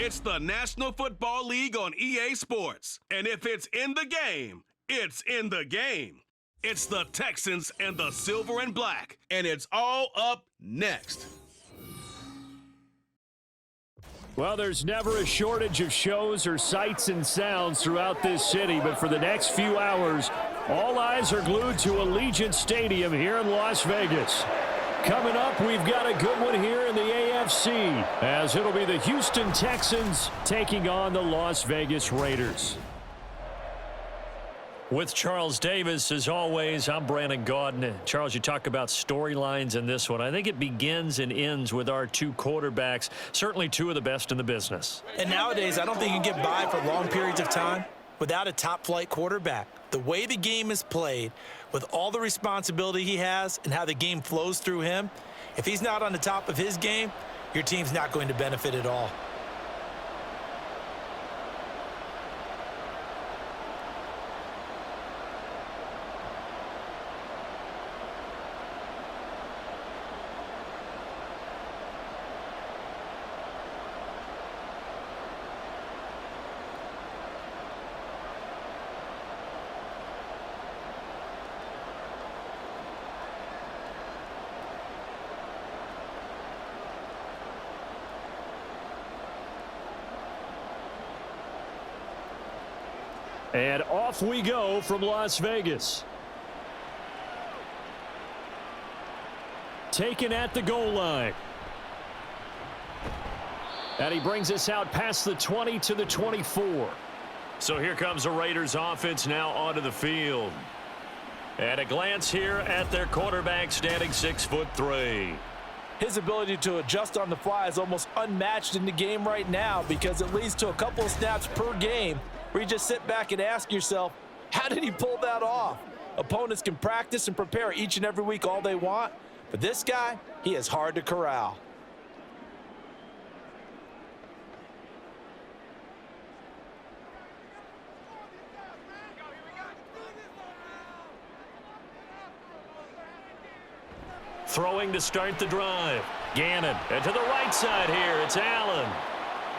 It's the National Football League on EA Sports. And if it's in the game, it's in the game. It's the Texans and the Silver and Black. And it's all up next. Well, there's never a shortage of shows or sights and sounds throughout this city, but for the next few hours, all eyes are glued to Allegiant Stadium here in Las Vegas. Coming up, we've got a good one here in the AFC, as it'll be the Houston Texans taking on the Las Vegas Raiders. With Charles Davis, as always, I'm Brandon Gaudin. Charles, you talk about storylines in this one. I think it begins and ends with our two quarterbacks, certainly two of the best in the business. And nowadays, I don't think you can get by for long periods of time without a top-flight quarterback. The way the game is played, with all the responsibility he has and how the game flows through him, if he's not on the top of his game, your team's not going to benefit at all. And off we go from Las Vegas. Taken at the goal line. And he brings us out past the 20 to the 24. So here comes the Raiders offense now onto the field. At a glance here at their quarterback, standing 6'3". His ability to adjust on the fly is almost unmatched in the game right now, because it leads to a couple of snaps per game where you just sit back and ask yourself, how did he pull that off? Opponents can practice and prepare each and every week all they want, but this guy, he is hard to corral. Throwing to start the drive. Gannon, and to the right side here, it's Allen.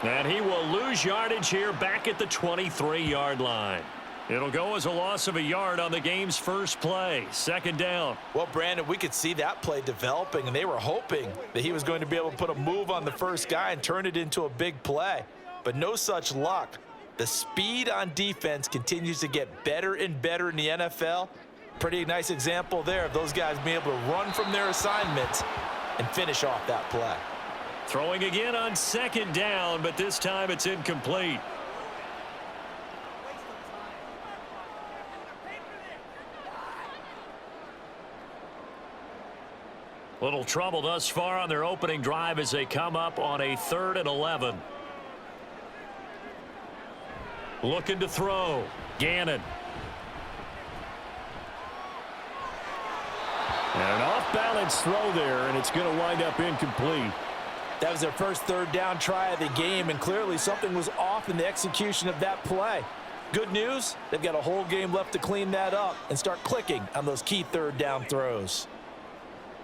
And he will lose yardage here back at the 23-yard line. It'll go as a loss of a yard on the game's first play. Second down. Well, Brandon, we could see that play developing, and they were hoping that he was going to be able to put a move on the first guy and turn it into a big play. But no such luck. The speed on defense continues to get better and better in the NFL. Pretty nice example there of those guys being able to run from their assignments and finish off that play. Throwing again on second down, but this time it's incomplete. Little trouble thus far on their opening drive as they come up on a 3rd and 11. Looking to throw. Gannon. And an off-balance throw there, and it's going to wind up incomplete. That was their first 3rd down try of the game, and clearly something was off in the execution of that play. Good news, they've got a whole game left to clean that up and start clicking on those key 3rd down throws.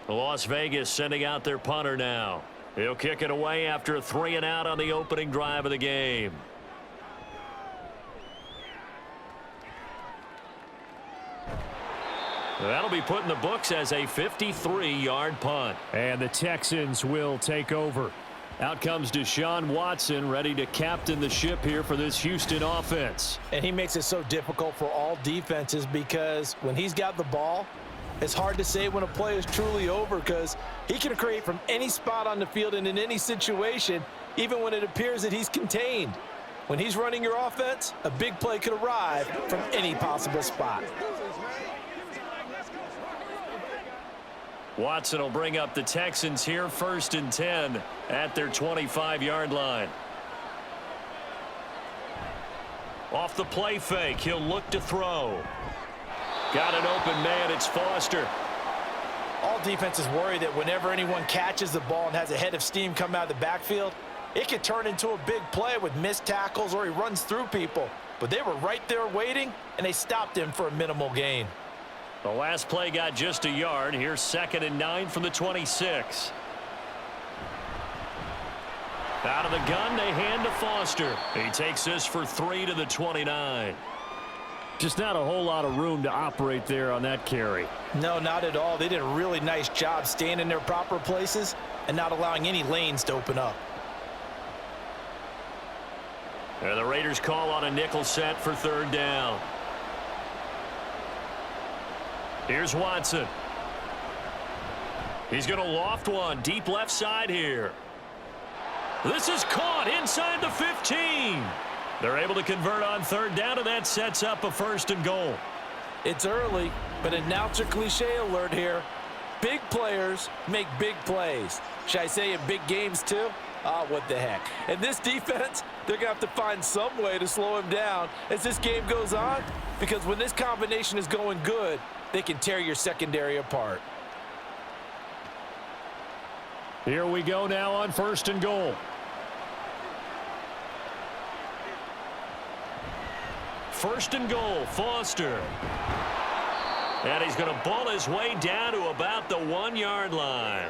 Las Vegas sending out their punter now. He'll kick it away after a 3-and-out on the opening drive of the game. That'll be put in the books as a 53-yard punt. And the Texans will take over. Out comes Deshaun Watson, ready to captain the ship here for this Houston offense. And he makes it so difficult for all defenses, because when he's got the ball, it's hard to say when a play is truly over, because he can create from any spot on the field and in any situation, even when it appears that he's contained. When he's running your offense, a big play could arrive from any possible spot. Watson will bring up the Texans here, 1st and 10 at their 25-yard line. Off the play fake, he'll look to throw. Got an open man, it's Foster. All defenses worry that whenever anyone catches the ball and has a head of steam come out of the backfield, it could turn into a big play with missed tackles or he runs through people. But they were right there waiting, and they stopped him for a minimal gain. The last play got just a yard. Here's 2nd and 9 from the 26. Out of the gun, they hand to Foster. He takes this for 3 to the 29. Just not a whole lot of room to operate there on that carry. No, not at all. They did a really nice job staying in their proper places and not allowing any lanes to open up. And the Raiders call on a nickel set for 3rd down. Here's Watson. He's going to loft one deep left side here. This is caught inside the 15. They're able to convert on 3rd down, and that sets up a 1st and goal. It's early, but announcer cliche alert here. Big players make big plays. Should I say in big games too? What the heck. And this defense, they're going to have to find some way to slow him down as this game goes on, because when this combination is going good, they can tear your secondary apart. Here we go now on 1st and goal. First and goal, Foster. And he's going to ball his way down to about the 1-yard line.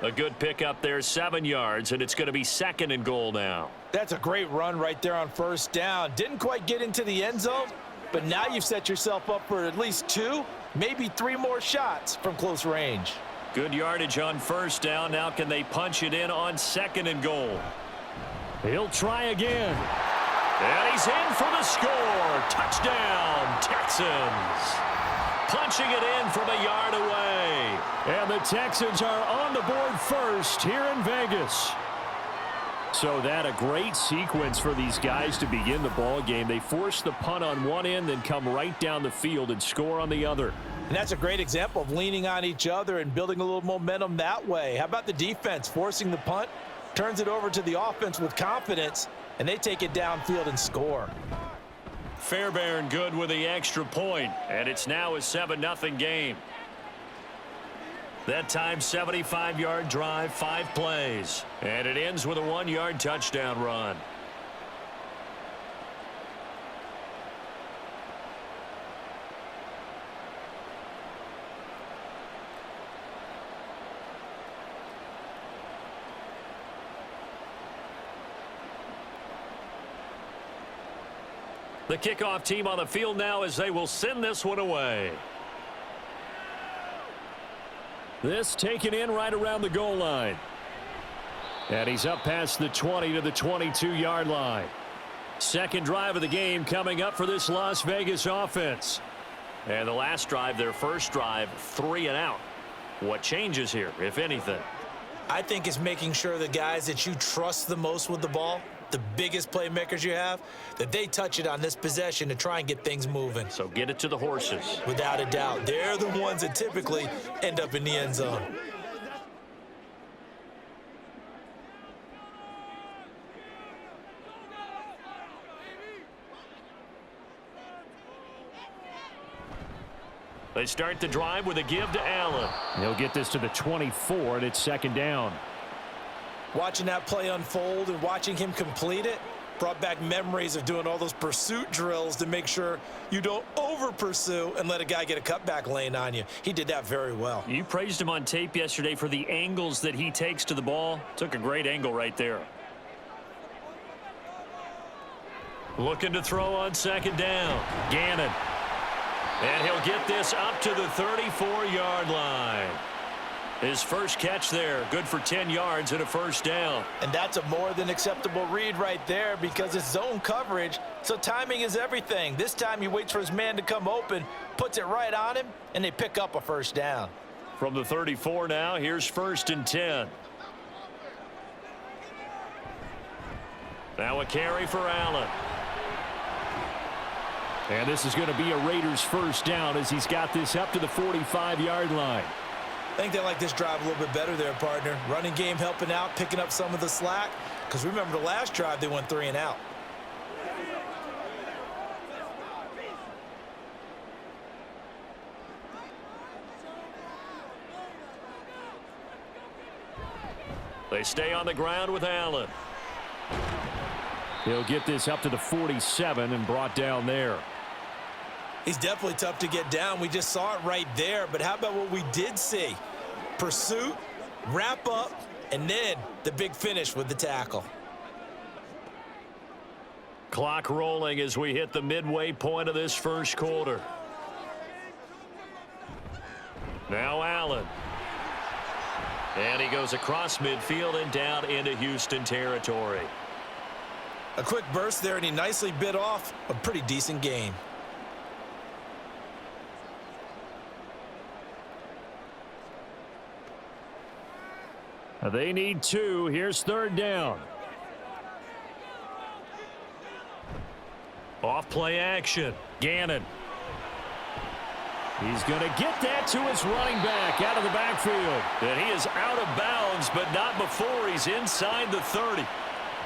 A good pickup there, 7 yards, and it's going to be 2nd and goal now. That's a great run right there on 1st down. Didn't quite get into the end zone, but now you've set yourself up for at least 2, maybe 3 more shots from close range. Good yardage on 1st down. Now can they punch it in on 2nd and goal? He'll try again. And he's in for the score. Touchdown, Texans. Punching it in from a yard away. And the Texans are on the board first here in Vegas. So that a great sequence for these guys to begin the ball game. They force the punt on one end, then come right down the field and score on the other. And that's a great example of leaning on each other and building a little momentum that way. How about the defense forcing the punt, turns it over to the offense with confidence, and they take it downfield and score. Fairbairn good with the extra point, and it's now a 7-0 game. That time 75-yard drive, 5 plays, and it ends with a 1-yard touchdown run. The kickoff team on the field now as they will send this one away. This taken in right around the goal line. And he's up past the 20 to the 22-yard line. Second drive of the game coming up for this Las Vegas offense. And the last drive, their first drive, 3 and out. What changes here, if anything? I think it's making sure the guys that you trust the most with the ball, the biggest playmakers you have, that they touch it on this possession to try and get things moving. So get it to the horses. Without a doubt. They're the ones that typically end up in the end zone. They start the drive with a give to Allen. He'll get this to the 24, and it's 2nd down. Watching that play unfold and watching him complete it brought back memories of doing all those pursuit drills to make sure you don't over-pursue and let a guy get a cutback lane on you. He did that very well. You praised him on tape yesterday for the angles that he takes to the ball. Took a great angle right there. Looking to throw on 2nd down. Gannon. And he'll get this up to the 34-yard line. His first catch there, good for 10 yards and a 1st down. And that's a more than acceptable read right there because it's zone coverage, so timing is everything. This time he waits for his man to come open, puts it right on him, and they pick up a 1st down. From the 34 now, here's 1st and 10. Now a carry for Allen. And this is going to be a Raiders 1st down as he's got this up to the 45-yard line. I think they like this drive a little bit better there, partner. Running game helping out, picking up some of the slack. Because remember the last drive, they went 3 and out. They stay on the ground with Allen. He'll get this up to the 47 and brought down there. He's definitely tough to get down. We just saw it right there. But how about what we did see? Pursuit, wrap up, And then the big finish with the tackle. Clock rolling as we hit the midway point of this first quarter. Now Allen. And he goes across midfield and down into Houston territory. A quick burst there, and he nicely bit off a pretty decent gain. They need 2. Here's third down. Off play action. Gannon. He's going to get that to his running back out of the backfield. And he is out of bounds, but not before he's inside the 30.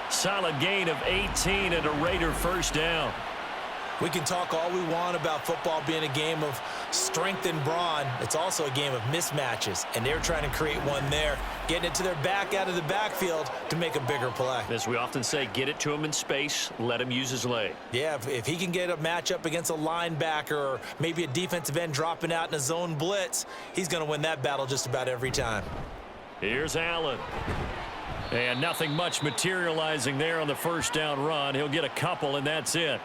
Solid gain of 18 and a Raider first down. We can talk all we want about football being a game of strength and brawn. It's also a game of mismatches, and they're trying to create one there, getting it to their back out of the backfield to make a bigger play. As we often say, get it to him in space, let him use his leg. Yeah, if he can get a matchup against a linebacker or maybe a defensive end dropping out in a zone blitz, he's going to win that battle just about every time. Here's Allen. And nothing much materializing there on the first down run. He'll get a couple, and that's it.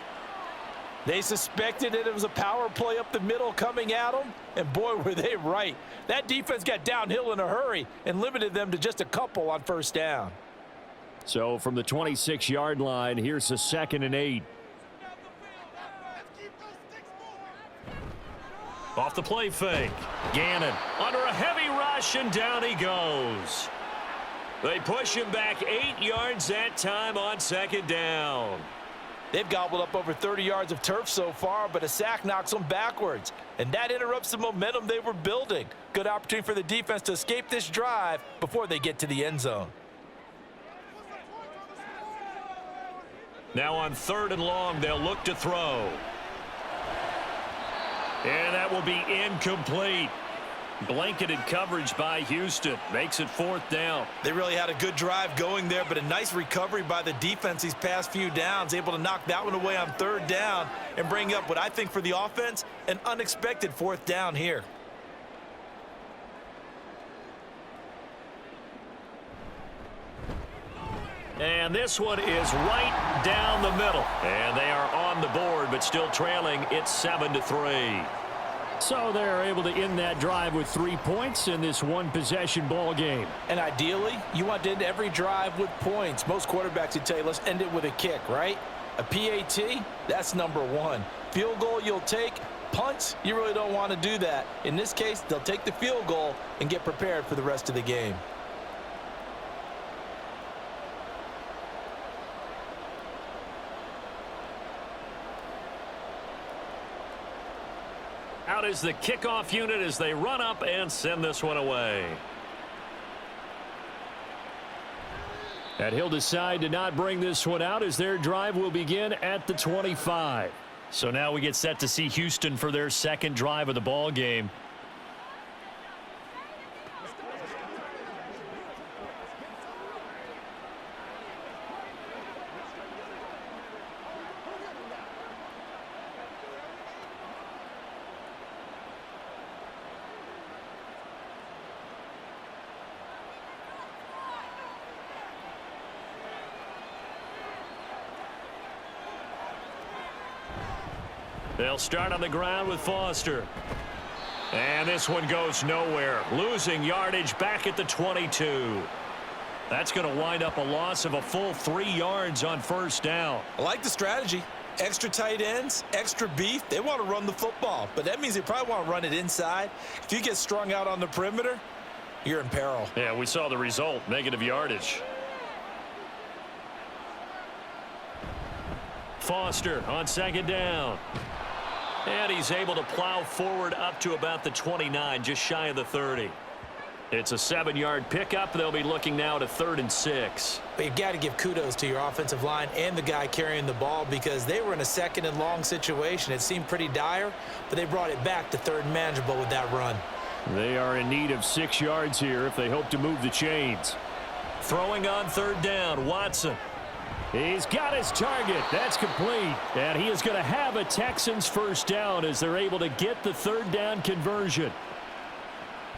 They suspected that it was a power play up the middle coming at them, and boy, were they right. That defense got downhill in a hurry and limited them to just a couple on first down. So from the 26-yard line, here's a 2nd and 8. Off the play fake. Gannon under a heavy rush, and down he goes. They push him back 8 yards that time on 2nd down. They've gobbled up over 30 yards of turf so far, but a sack knocks them backwards, and that interrupts the momentum they were building. Good opportunity for the defense to escape this drive before they get to the end zone. Now on 3rd and long, they'll look to throw. And that will be incomplete. Blanketed coverage by Houston. Makes it 4th down. They really had a good drive going there, but a nice recovery by the defense these past few downs, able to knock that one away on 3rd down and bring up what I think for the offense, an unexpected 4th down here. And this one is right down the middle. And they are on the board, but still trailing. It's 7-3. So they're able to end that drive with 3 points in this one-possession ball game. And ideally, you want to end every drive with points. Most quarterbacks would tell you, let's end it with a kick, right? A PAT, that's number 1. Field goal you'll take. Punts, you really don't want to do that. In this case, they'll take the field goal and get prepared for the rest of the game. Out is the kickoff unit as they run up and send this one away. And he'll decide to not bring this one out as their drive will begin at the 25. So now we get set to see Houston for their 2nd drive of the ball game. They'll start on the ground with Foster. And this one goes nowhere. Losing yardage back at the 22. That's going to wind up a loss of a full 3 yards on first down. I like the strategy. Extra tight ends, extra beef. They want to run the football, but that means they probably want to run it inside. If you get strung out on the perimeter, you're in peril. Yeah, we saw the result. Negative yardage. Foster on 2nd down. And he's able to plow forward up to about the 29, just shy of the 30. It's a 7-yard pickup. They'll be looking now to 3rd and 6. But you've got to give kudos to your offensive line and the guy carrying the ball because they were in a 2nd and long situation. It seemed pretty dire, but they brought it back to 3rd and manageable with that run. They are in need of 6 yards here if they hope to move the chains. Throwing on 3rd down, Watson. He's got his target. That's complete. And he is going to have a Texans first down as they're able to get the 3rd down conversion.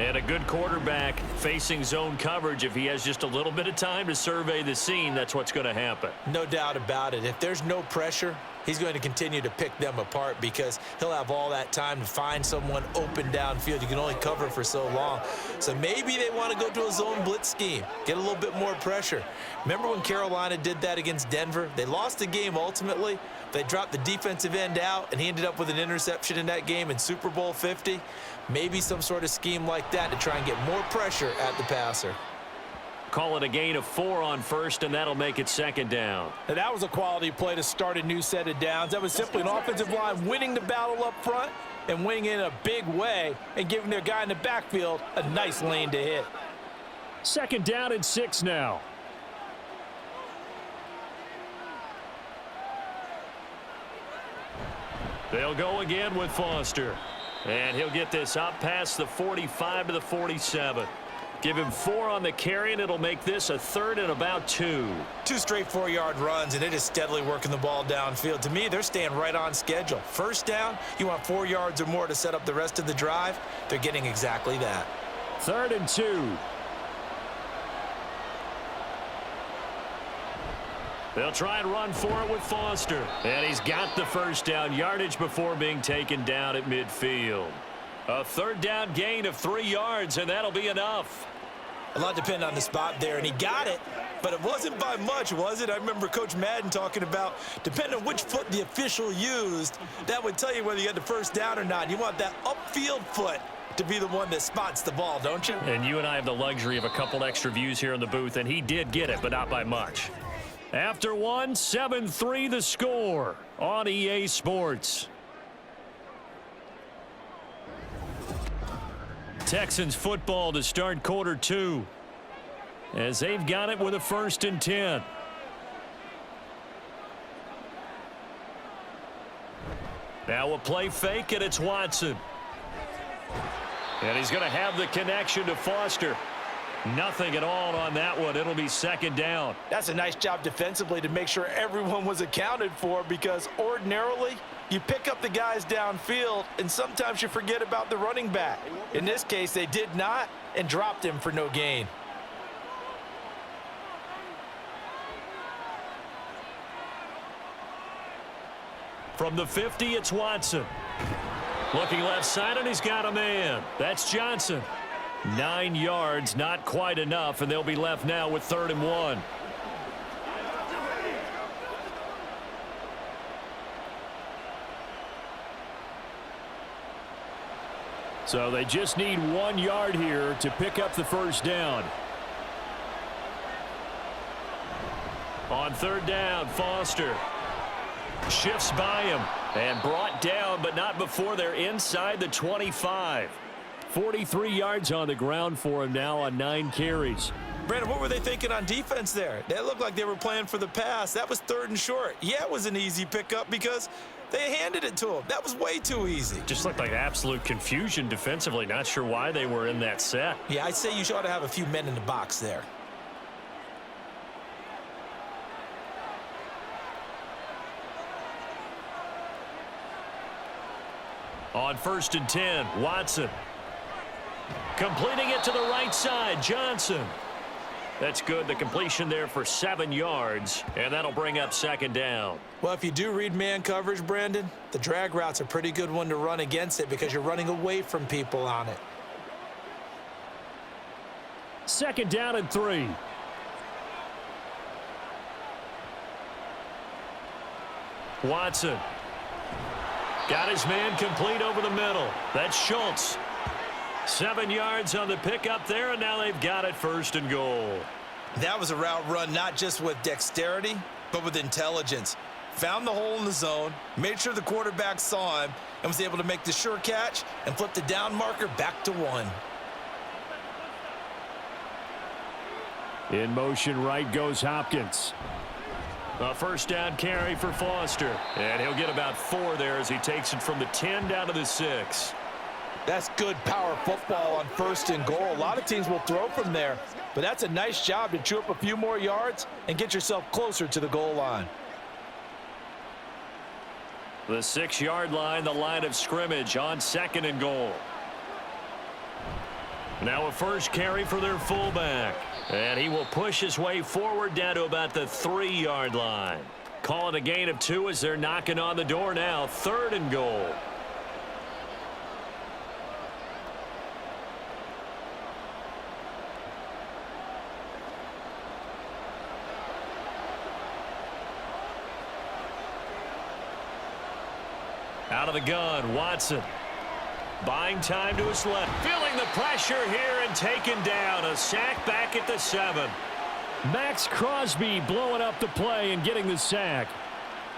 And a good quarterback facing zone coverage, if he has just a little bit of time to survey the scene, that's what's going to happen. No doubt about it. If there's no pressure, he's going to continue to pick them apart because he'll have all that time to find someone open downfield. You can only cover for so long. So maybe they want to go to a zone blitz scheme, get a little bit more pressure. Remember when Carolina did that against Denver? They lost the game ultimately. They dropped the defensive end out, and he ended up with an interception in that game in Super Bowl 50. Maybe some sort of scheme like that to try and get more pressure at the passer. Call it a gain of 4 on first, and that'll make it second down. And that was a quality play to start a new set of downs. That was simply an offensive line winning the battle up front and winning in a big way and giving their guy in the backfield a nice lane to hit. Second down and 6 now. They'll go again with Foster. And he'll get this up past the 45 to the 47. Give him 4 on the carry, and it'll make this a 3rd and about 2. 2 straight 4-yard runs, and it is steadily working the ball downfield. To me, they're staying right on schedule. First down, you want 4 yards or more to set up the rest of the drive. They're getting exactly that. 3rd and 2. They'll try and run for it with Foster. And he's got the first down yardage before being taken down at midfield. A 3rd down gain of 3 yards, and that'll be enough. A lot depended on the spot there, and he got it, but it wasn't by much, was it? I remember Coach Madden talking about, depending on which foot the official used, that would tell you whether you had the first down or not. You want that upfield foot to be the one that spots the ball, don't you? And you and I have the luxury of a couple extra views here in the booth, and he did get it, but not by much. After 1, 7-3 the score on EA Sports. Texans football to start quarter 2 as they've got it with a 1st and 10. Now a play fake, and it's Watson. And he's going to have the connection to Foster. Nothing at all on that one. It'll be second down. That's a nice job defensively to make sure everyone was accounted for, because ordinarily you pick up the guys downfield and sometimes you forget about the running back. In this case, they did not and dropped him for no gain. From the 50, it's Watson. Looking left side, and he's got a man. That's Johnson. 9 yards, not quite enough, and they'll be left now with 3rd and 1. So they just need 1 yard here to pick up the first down. On 3rd down, Foster shifts by him and brought down, but not before they're inside the 25. 43 yards on the ground for him now on 9 carries. Brandon, what were they thinking on defense there? They looked like they were playing for the pass. That was 3rd and short. Yeah, it was an easy pickup because they handed it to him. That was way too easy. Just looked like absolute confusion defensively. Not sure why they were in that set. Yeah, I'd say you ought to have a few men in the box there. On 1st and 10, Watson. Completing it to the right side, Johnson. That's good. The completion there for 7 yards, and that'll bring up second down. Well, if you do read man coverage, Brandon, the drag route's a pretty good one to run against it because you're running away from people on it. 2nd down and 3. Watson. Got his man complete over the middle. That's Schultz. 7 yards on the pickup there, and now they've got it 1st and goal. That was a route run not just with dexterity, but with intelligence. Found the hole in the zone, made sure the quarterback saw him, and was able to make the sure catch and flip the down marker back to 1. In motion right goes Hopkins. A 1st down carry for Foster. And he'll get about 4 there as he takes it from the 10 down to the 6. That's good power football on 1st and goal. A lot of teams will throw from there, but that's a nice job to chew up a few more yards and get yourself closer to the goal line. The 6-yard line, the line of scrimmage on 2nd and goal. Now a first carry for their fullback. And he will push his way forward down to about the 3-yard line. Call it a gain of 2 as they're knocking on the door now. 3rd and goal. Out of the gun, Watson. Buying time to his left. Feeling the pressure here and taken down. A sack back at the 7. Max Crosby blowing up the play and getting the sack.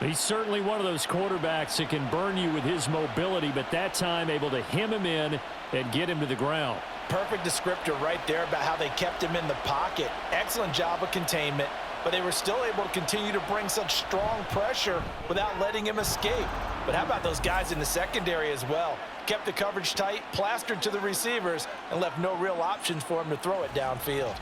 He's certainly one of those quarterbacks that can burn you with his mobility, but that time able to hem him in and get him to the ground. Perfect descriptor right there about how they kept him in the pocket. Excellent job of containment, but they were still able to continue to bring such strong pressure without letting him escape. But how about those guys in the secondary as well? Kept the coverage tight, plastered to the receivers, and left no real options for him to throw it downfield.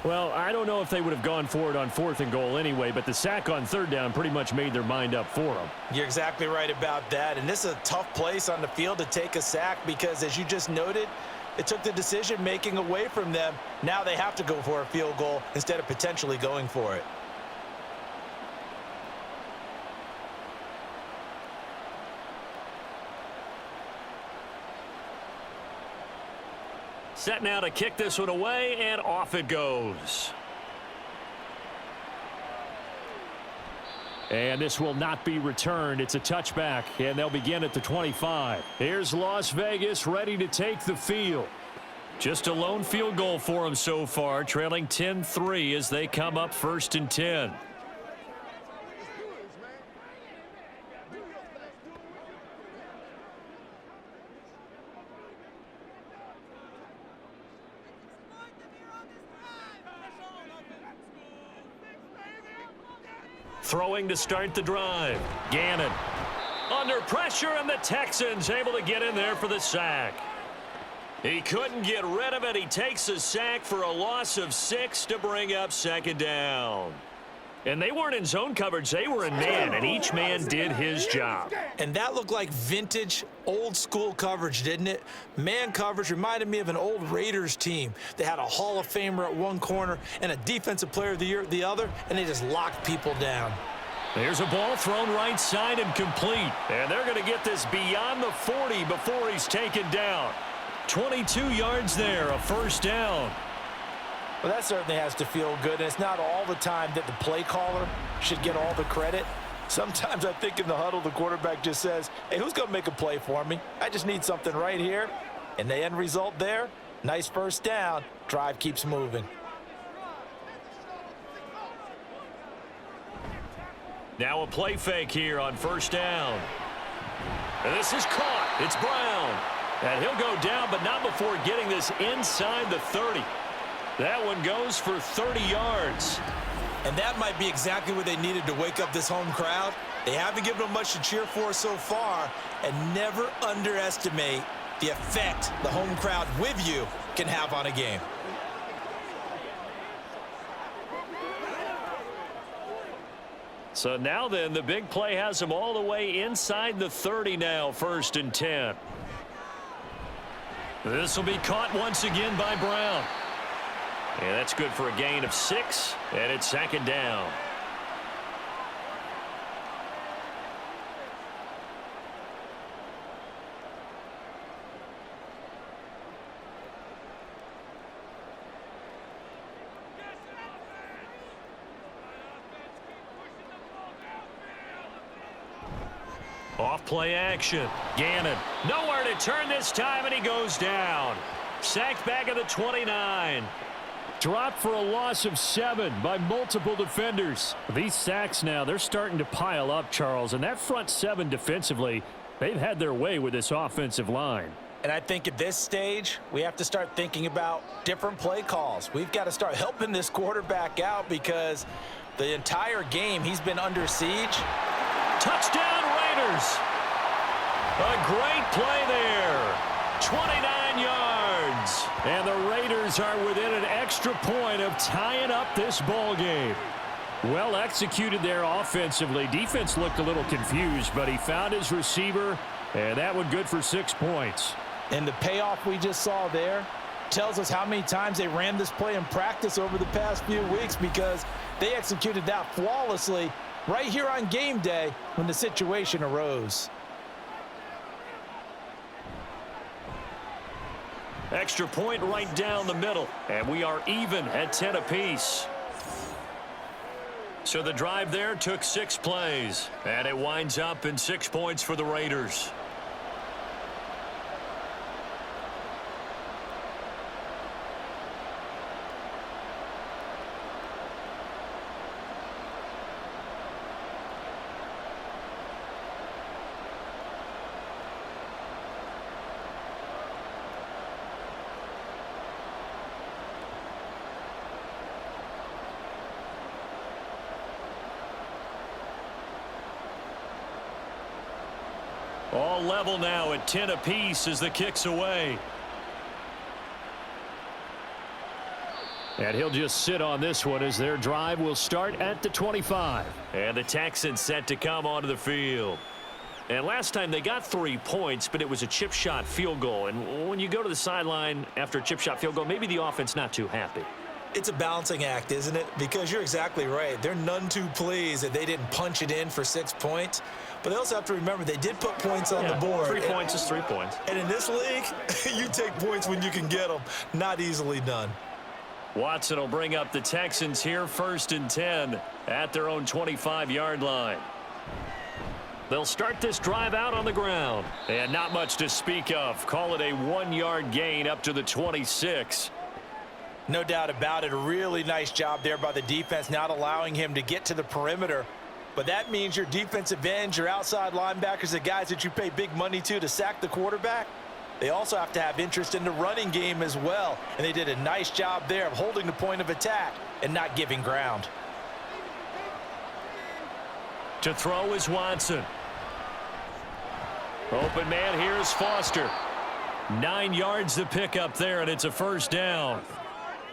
Well, I don't know if they would have gone for it on 4th and goal anyway, but the sack on 3rd down pretty much made their mind up for them. You're exactly right about that, and this is a tough place on the field to take a sack because, as you just noted, it took the decision-making away from them. Now they have to go for a field goal instead of potentially going for it. Set now to kick this one away, and off it goes. And this will not be returned. It's a touchback, and they'll begin at the 25. Here's Las Vegas ready to take the field. Just a lone field goal for them so far, trailing 10-3 as they come up 1st and 10. Throwing to start the drive. Gannon under pressure, and the Texans able to get in there for the sack. He couldn't get rid of it. He takes a sack for a loss of 6 to bring up 2nd down. And they weren't in zone coverage. They were in man, and each man did his job. And that looked like vintage, old-school coverage, didn't it? Man coverage reminded me of an old Raiders team. They had a Hall of Famer at one corner and a Defensive Player of the Year at the other, and they just locked people down. There's a ball thrown right side and complete. And they're going to get this beyond the 40 before he's taken down. 22 yards there, a 1st down. Well, that certainly has to feel good, and it's not all the time that the play caller should get all the credit. Sometimes I think in the huddle, the quarterback just says, hey, who's going to make a play for me? I just need something right here. And the end result there, nice 1st down. Drive keeps moving. Now a play fake here on 1st down. And this is caught. It's Brown. And he'll go down, but not before getting this inside the 30. That one goes for 30 yards. And that might be exactly what they needed to wake up this home crowd. They haven't given them much to cheer for so far, and never underestimate the effect the home crowd with you can have on a game. So now then, the big play has them all the way inside the 30 now, 1st and 10. This will be caught once again by Brown. And that's good for a gain of 6, and it's 2nd down. Off play action. Gannon nowhere to turn this time, and he goes down. Sacked back at the 29. Dropped for a loss of 7 by multiple defenders. These sacks now, they're starting to pile up, Charles, and that front 7 defensively, they've had their way with this offensive line. And I think at this stage, we have to start thinking about different play calls. We've got to start helping this quarterback out because the entire game he's been under siege. Touchdown Raiders. A great play there. 29 yards. And the Raiders are within an extra point of tying up this ball game. Well executed there offensively. Defense looked a little confused, but he found his receiver, and that one good for 6 points. And the payoff we just saw there, tells us how many times they ran this play in practice over the past few weeks, because they executed that flawlessly right here on game day when the situation arose. Extra point right down the middle, and we are even at 10 apiece. So the drive there took 6 plays, and it winds up in 6 points for the Raiders. All level now at 10 apiece as the kick's away. And he'll just sit on this one as their drive will start at the 25. And the Texans set to come onto the field. And last time they got 3 points, but it was a chip shot field goal. And when you go to the sideline after a chip shot field goal, maybe the offense not too happy. It's a balancing act, isn't it? Because you're exactly right. They're none too pleased that they didn't punch it in for 6 points. But they also have to remember they did put points on the board. 3 points is 3 points. And in this league, you take points when you can get them. Not easily done. Watson will bring up the Texans here, 1st and 10 at their own 25-yard line. They'll start this drive out on the ground. And not much to speak of. Call it a 1-yard gain up to the 26. No doubt about it. A really nice job there by the defense, not allowing him to get to the perimeter. But that means your defensive ends, your outside linebackers, the guys that you pay big money to sack the quarterback, they also have to have interest in the running game as well. And they did a nice job there of holding the point of attack and not giving ground. To throw is Watson. Open man here is Foster. 9 yards to pick up there, and it's a 1st down.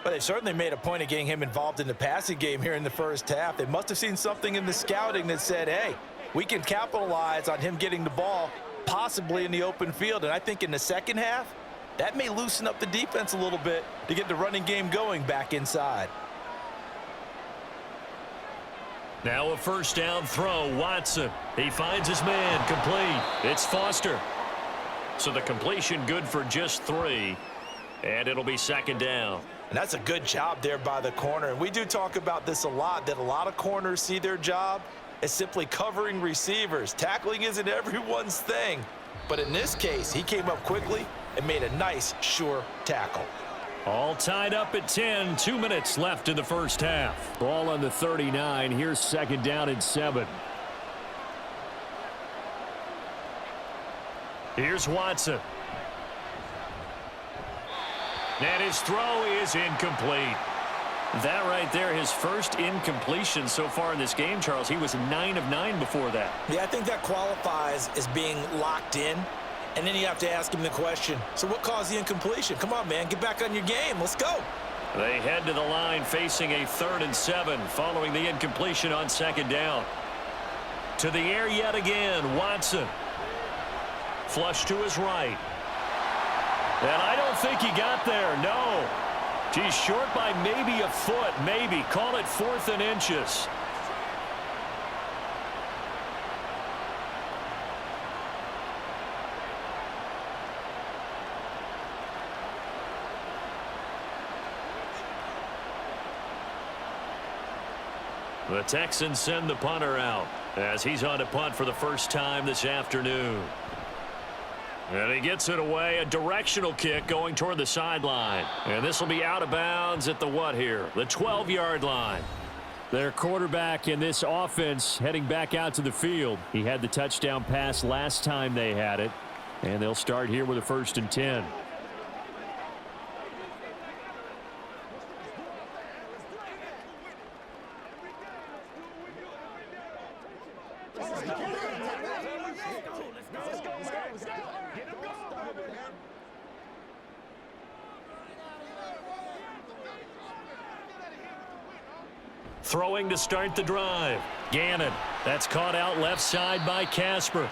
But they certainly made a point of getting him involved in the passing game here in the first half. They must have seen something in the scouting that said, hey, we can capitalize on him getting the ball possibly in the open field. And I think in the second half, that may loosen up the defense a little bit to get the running game going back inside. Now a 1st down throw. Watson. He finds his man. Complete. It's Foster. So the completion good for just 3. And it'll be 2nd down. And that's a good job there by the corner. And we do talk about this a lot, that a lot of corners see their job as simply covering receivers. Tackling isn't everyone's thing. But in this case, he came up quickly and made a nice, sure tackle. All tied up at 10. 2 minutes left in the first half. Ball on the 39. Here's 2nd down and 7. Here's Watson. And his throw is incomplete. That right there, his first incompletion so far in this game, Charles. He was 9 of 9 before that. Yeah, I think that qualifies as being locked in. And then you have to ask him the question, so what caused the incompletion? Come on, man, get back on your game. Let's go. They head to the line facing a 3rd and 7 following the incompletion on 2nd down. To the air yet again, Watson. Flush to his right. And I don't think he got there, no. He's short by maybe a foot, maybe. Call it 4th and inches. The Texans send the punter out as he's on to punt for the first time this afternoon. And he gets it away, a directional kick going toward the sideline. And this will be out of bounds at the what here? The 12-yard line. Their quarterback in this offense heading back out to the field. He had the touchdown pass last time they had it. And they'll start here with a 1st and 10. Throwing to start the drive. Gannon. That's caught out left side by Casper.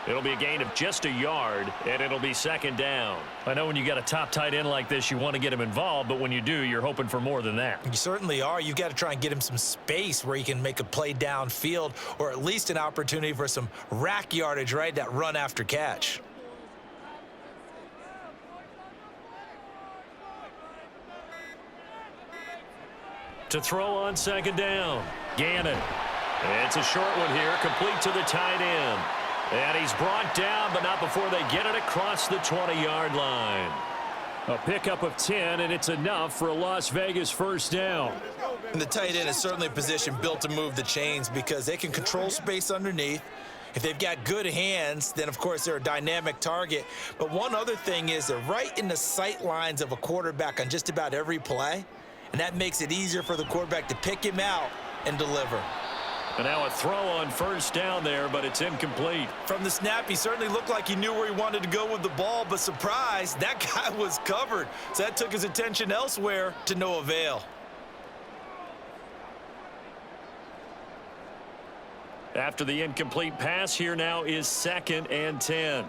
It'll be a gain of just a yard, and it'll be second down. I know when you got a top tight end like this, you want to get him involved, but when you do, you're hoping for more than that. You certainly are. You've got to try and get him some space where he can make a play downfield, or at least an opportunity for some rack yardage, right? That run after catch. To throw on second down, Gannon. It's a short one here, complete to the tight end. And he's brought down, but not before they get it across the 20-yard line. A pickup of 10, and it's enough for a Las Vegas first down. And the tight end is certainly a position built to move the chains because they can control space underneath. If they've got good hands, then, of course, they're a dynamic target. But one other thing is they're right in the sight lines of a quarterback on just about every play, and that makes it easier for the quarterback to pick him out and deliver. And now a throw on first down there, but it's incomplete. From the snap, he certainly looked like he knew where he wanted to go with the ball, but surprise, that guy was covered. So that took his attention elsewhere to no avail. After the incomplete pass, here now is 2nd and 10.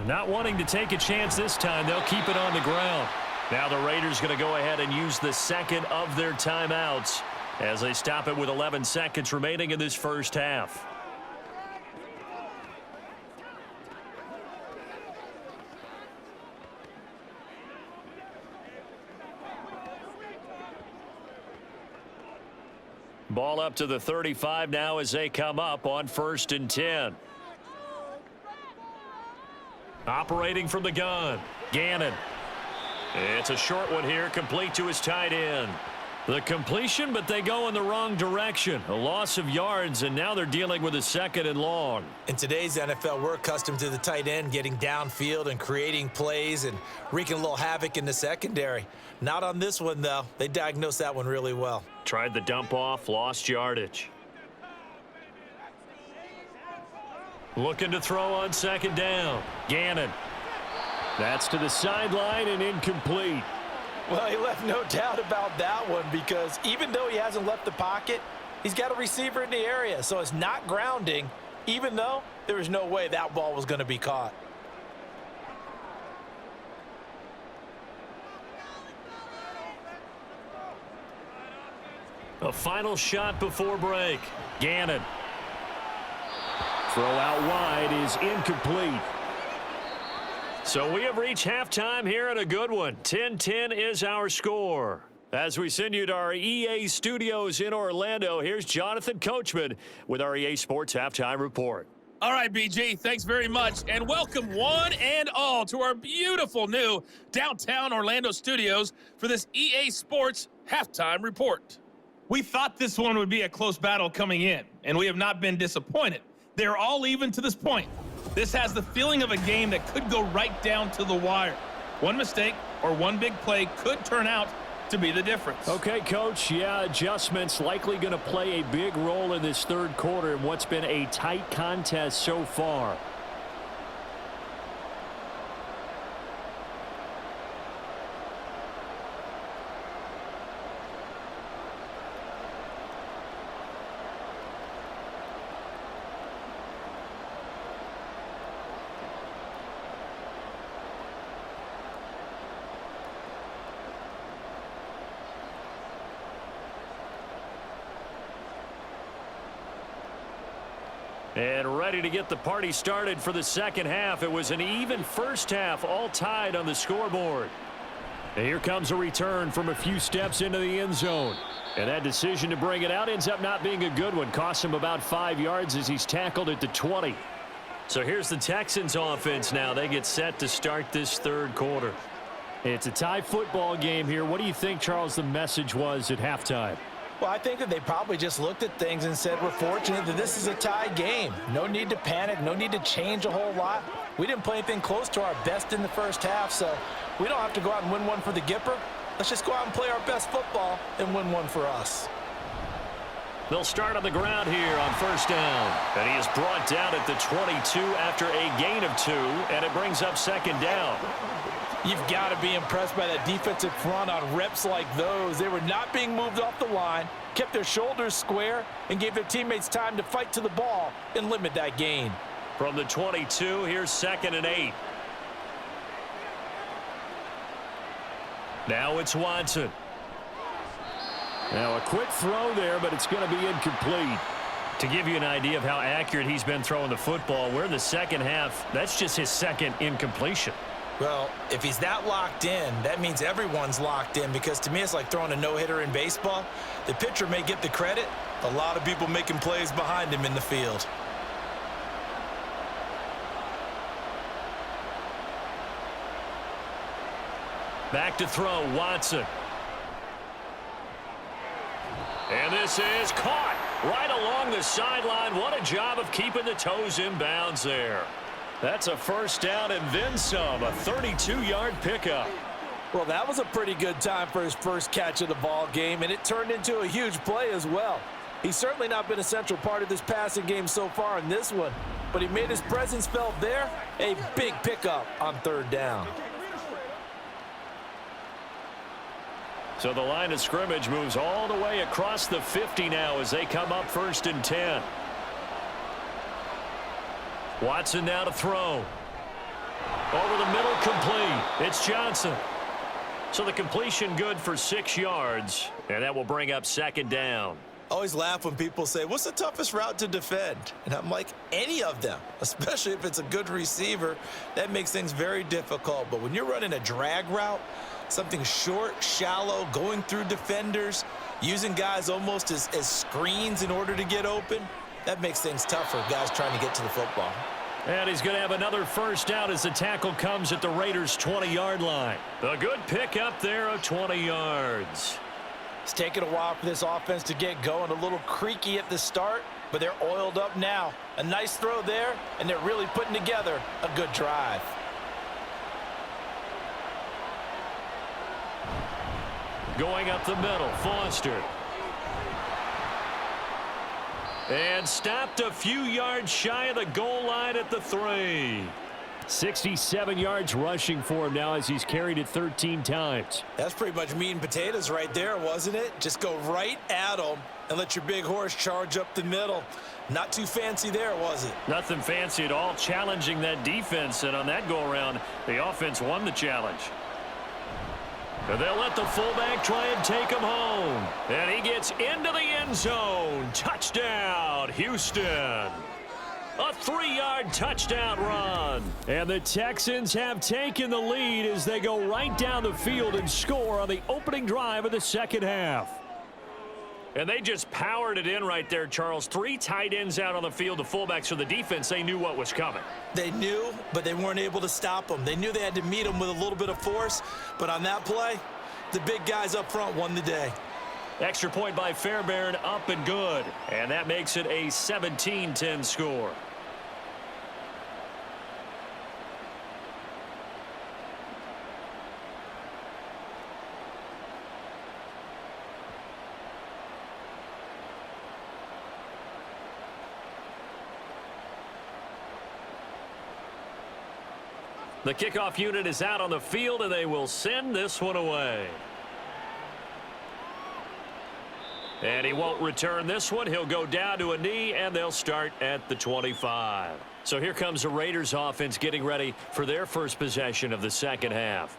Not wanting to take a chance this time, they'll keep it on the ground. Now the Raiders going to go ahead and use the second of their timeouts as they stop it with 11 seconds remaining in this first half. Ball up to the 35 now as they come up on 1st and 10. Operating from the gun, Gannon. It's a short one here, complete to his tight end. The completion, but they go in the wrong direction. A loss of yards, and now they're dealing with a 2nd and long. In today's NFL, we're accustomed to the tight end getting downfield and creating plays and wreaking a little havoc in the secondary. Not on this one, though. They diagnosed that one really well. Tried the dump off, lost yardage. Looking to throw on 2nd down. Gannon. That's to the sideline and incomplete. Well, he left no doubt about that one because even though he hasn't left the pocket, he's got a receiver in the area, so it's not grounding, even though there was no way that ball was going to be caught. A final shot before break. Gannon. Throw out wide is incomplete. So we have reached halftime here in a good one. 10-10 is our score. As we send you to our EA studios in Orlando, here's Jonathan Coachman with our EA Sports Halftime Report. All right, BG, thanks very much, and welcome one and all to our beautiful new downtown Orlando studios for this EA Sports Halftime Report. We thought this one would be a close battle coming in, and we have not been disappointed. They're all even to this point. This has the feeling of a game that could go right down to the wire. One mistake or one big play could turn out to be the difference. Okay, Coach, yeah, adjustments likely going to play a big role in this third quarter in what's been a tight contest so far. And ready to get the party started for the second half. It was an even first half, all tied on the scoreboard. And here comes a return from a few steps into the end zone. And that decision to bring it out ends up not being a good one. Costs him about 5 yards as he's tackled at the 20. So here's the Texans offense now. They get set to start this third quarter. It's a tie football game here. What do you think, Charles, the message was at halftime? Well, I think that they probably just looked at things and said, we're fortunate that this is a tie game. No need to panic, no need to change a whole lot. We didn't play anything close to our best in the first half, so we don't have to go out and win one for the Gipper. Let's just go out and play our best football and win one for us. They'll start on the ground here on first down. And he is brought down at the 22 after a gain of 2, and it brings up second down. You've got to be impressed by that defensive front on reps like those. They were not being moved off the line, kept their shoulders square, and gave their teammates time to fight to the ball and limit that gain. From the 22, here's 2nd and 8. Now it's Watson. Now a quick throw there, but it's going to be incomplete. To give you an idea of how accurate he's been throwing the football, we're in the second half. That's just his second incompletion. Well, if he's that locked in, that means everyone's locked in, because to me it's like throwing a no-hitter in baseball. The pitcher may get the credit, a lot of people making plays behind him in the field. Back to throw, Watson. And this is caught right along the sideline. What a job of keeping the toes in bounds there. That's a first down and then some, a 32-yard pickup. Well, that was a pretty good time for his first catch of the ball game, and it turned into a huge play as well. He's certainly not been a central part of this passing game so far in this one, but he made his presence felt there. A big pickup on 3rd down. So the line of scrimmage moves all the way across the 50 now as they come up 1st and 10. Watson now to throw. Over the middle, complete. It's Johnson. So the completion good for 6 yards, and that will bring up 2nd down. I always laugh when people say, what's the toughest route to defend? And I'm like, any of them, especially if it's a good receiver. That makes things very difficult. But when you're running a drag route, something short, shallow, going through defenders, using guys almost as screens in order to get open, that makes things tough for guys trying to get to the football. And he's going to have another first down as the tackle comes at the Raiders' 20-yard line. A good pick up there of 20 yards. It's taken a while for this offense to get going. A little creaky at the start, but they're oiled up now. A nice throw there, and they're really putting together a good drive. Going up the middle, Foster. And stopped a few yards shy of the goal line at the 3. 67 yards rushing for him now as he's carried it 13 times. That's pretty much meat and potatoes right there, wasn't it? Just go right at him and let your big horse charge up the middle. Not too fancy there, was it? Nothing fancy at all, challenging that defense, and on that go-around, the offense won the challenge. And they'll let the fullback try and take him home. And he gets into the end zone. Touchdown, Houston. A 3-yard touchdown run. And the Texans have taken the lead as they go right down the field and score on the opening drive of the second half. And they just powered it in right there, Charles. 3 tight ends out on the field, the fullbacks for the defense. They knew what was coming. They knew, but they weren't able to stop them. They knew they had to meet them with a little bit of force, but on that play, the big guys up front won the day. Extra point by Fairbairn, up and good. And that makes it a 17-10 score. The kickoff unit is out on the field, and they will send this one away. And he won't return this one. He'll go down to a knee, and they'll start at the 25. So here comes the Raiders offense getting ready for their first possession of the second half.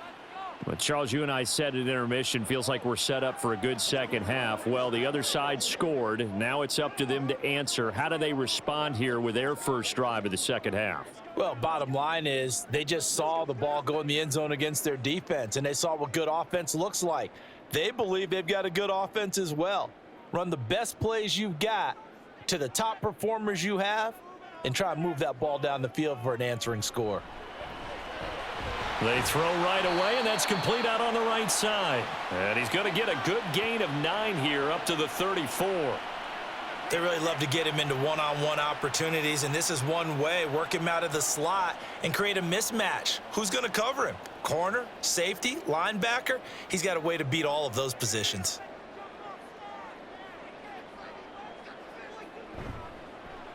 Well, Charles, you and I said at intermission, feels like we're set up for a good second half. Well, the other side scored. Now it's up to them to answer. How do they respond here with their first drive of the second half? Well, bottom line is they just saw the ball go in the end zone against their defense, and they saw what good offense looks like. They believe they've got a good offense as well. Run the best plays you've got to the top performers you have and try to move that ball down the field for an answering score. They throw right away, and that's complete out on the right side. And he's going to get a good gain of 9 here up to the 34. They really love to get him into one-on-one opportunities, and this is one way. Work him out of the slot and create a mismatch. Who's going to cover him? Corner, safety, linebacker? He's got a way to beat all of those positions.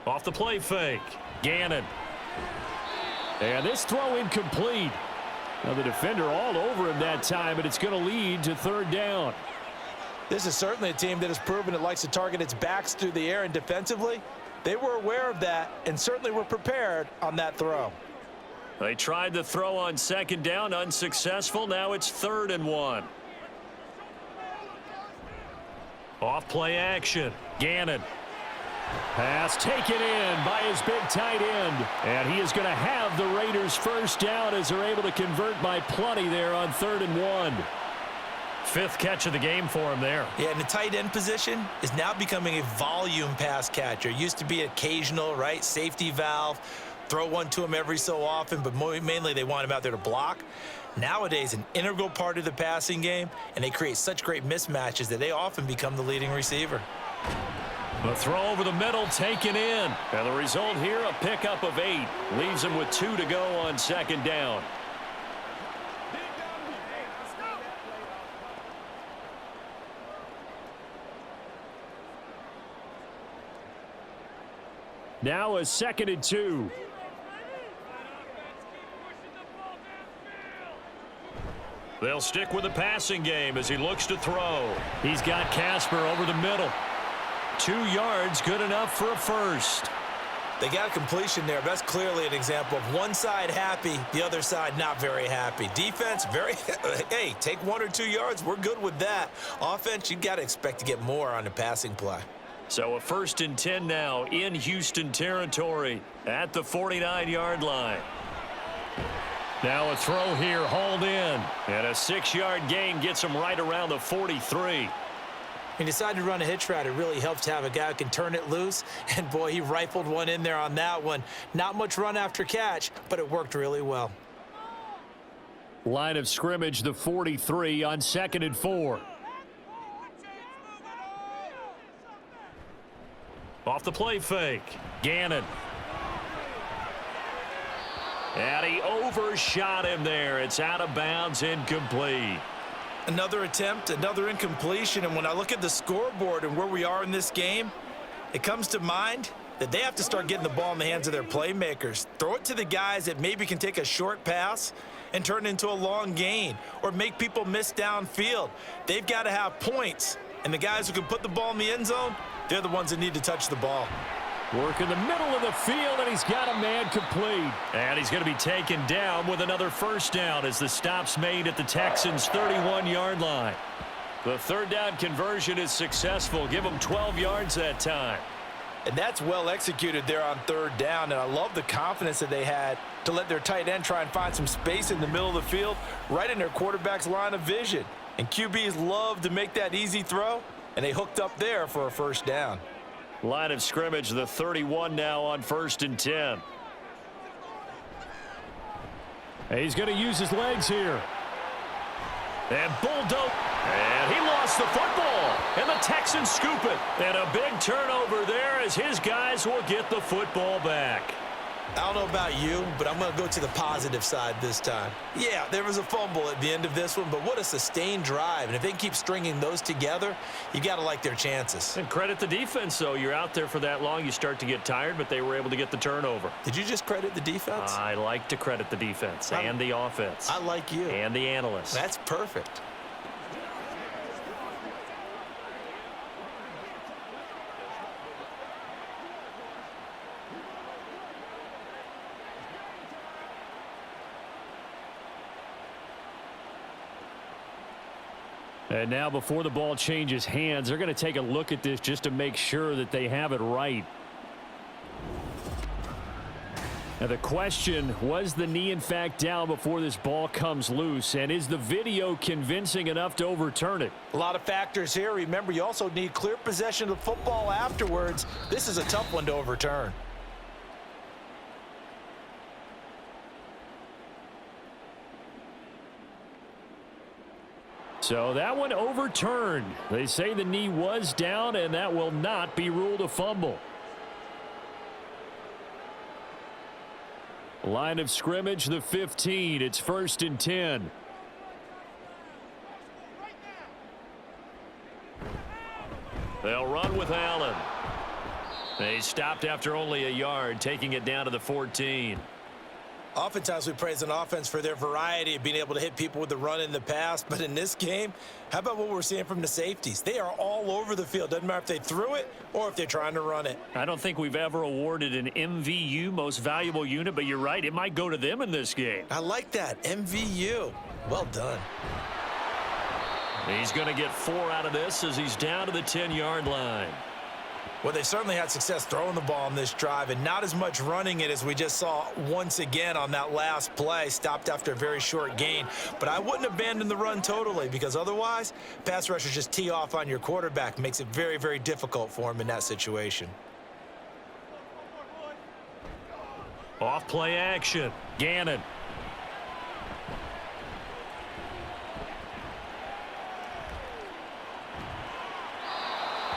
Off the play fake. Gannon. And this throw incomplete. Now the defender all over him that time, but it's going to lead to third down. This is certainly a team that has proven it likes to target its backs through the air, and defensively, they were aware of that and certainly were prepared on that throw. They tried the throw on second down, unsuccessful. Now it's 3rd and 1. Off play action. Gannon. Pass taken in by his big tight end. And he is going to have the Raiders first down as they're able to convert by plenty there on 3rd and 1. 5th catch of the game for him there. Yeah, and the tight end position is now becoming a volume pass catcher. It used to be occasional, right? Safety valve. Throw one to him every so often, but mainly they want him out there to block. Nowadays, an integral part of the passing game, and they create such great mismatches that they often become the leading receiver. The throw over the middle taken in. And the result here, a pickup of 8. Leaves him with 2 to go on second down. Now a 2nd and 2. They'll stick with the passing game as he looks to throw. He's got Casper over the middle. 2 yards, good enough for a first. They got a completion there. That's clearly an example of one side happy, the other side not very happy. Defense, hey, take 1 or 2 yards. We're good with that. Offense, you got to expect to get more on the passing play. So a 1st and 10 now in Houston territory at the 49-yard line. Now a throw here, hauled in. And a 6-yard gain gets him right around the 43. He decided to run a hitch route. It really helps to have a guy who can turn it loose. And, boy, he rifled one in there on that one. Not much run after catch, but it worked really well. Line of scrimmage, the 43 on 2nd and 4. Off the play fake. Gannon. And he overshot him there. It's out of bounds, incomplete. Another attempt, another incompletion. And when I look at the scoreboard and where we are in this game, it comes to mind that they have to start getting the ball in the hands of their playmakers. Throw it to the guys that maybe can take a short pass and turn it into a long gain or make people miss downfield. They've got to have points. And the guys who can put the ball in the end zone, they're the ones that need to touch the ball. Work in the middle of the field, and he's got a man complete. And he's going to be taken down with another first down as the stop's made at the Texans' 31-yard line. The 3rd down conversion is successful. Give them 12 yards that time. And that's well executed there on 3rd down, and I love the confidence that they had to let their tight end try and find some space in the middle of the field, right in their quarterback's line of vision. And QBs love to make that easy throw, and they hooked up there for a first down. Line of scrimmage, the 31 now on 1st and 10. He's going to use his legs here. And bulldoze. And he lost the football. And the Texans scoop it. And a big turnover there as his guys will get the football back. I don't know about you, but I'm going to go to the positive side this time. Yeah, there was a fumble at the end of this one, but what a sustained drive. And if they keep stringing those together, you got to like their chances. And credit the defense, though. You're out there for that long, you start to get tired, but they were able to get the turnover. Did you just credit the defense? I like to credit the defense and the offense. I like you. And the analysts. That's perfect. And now before the ball changes hands, they're going to take a look at this just to make sure that they have it right. Now the question, was the knee in fact down before this ball comes loose? And is the video convincing enough to overturn it? A lot of factors here. Remember, you also need clear possession of the football afterwards. This is a tough one to overturn. So that one overturned. They say the knee was down, and that will not be ruled a fumble. Line of scrimmage, the 15. It's 1st and 10. They'll run with Allen. They stopped after only a yard, taking it down to the 14. Oftentimes we praise an offense for their variety of being able to hit people with the run in the past, but in this game, how about what we're seeing from the safeties? They are all over the field. Doesn't matter if they threw it or if they're trying to run it. I don't think we've ever awarded an MVU, most valuable unit, but you're right, it might go to them in this game. I like that, MVU. Well done. He's going to get 4 out of this as he's down to the 10-yard line. Well, they certainly had success throwing the ball on this drive and not as much running it as we just saw once again on that last play. Stopped after a very short gain. But I wouldn't abandon the run totally because otherwise, pass rushers just tee off on your quarterback. Makes it very, very difficult for him in that situation. Off play action. Gannon.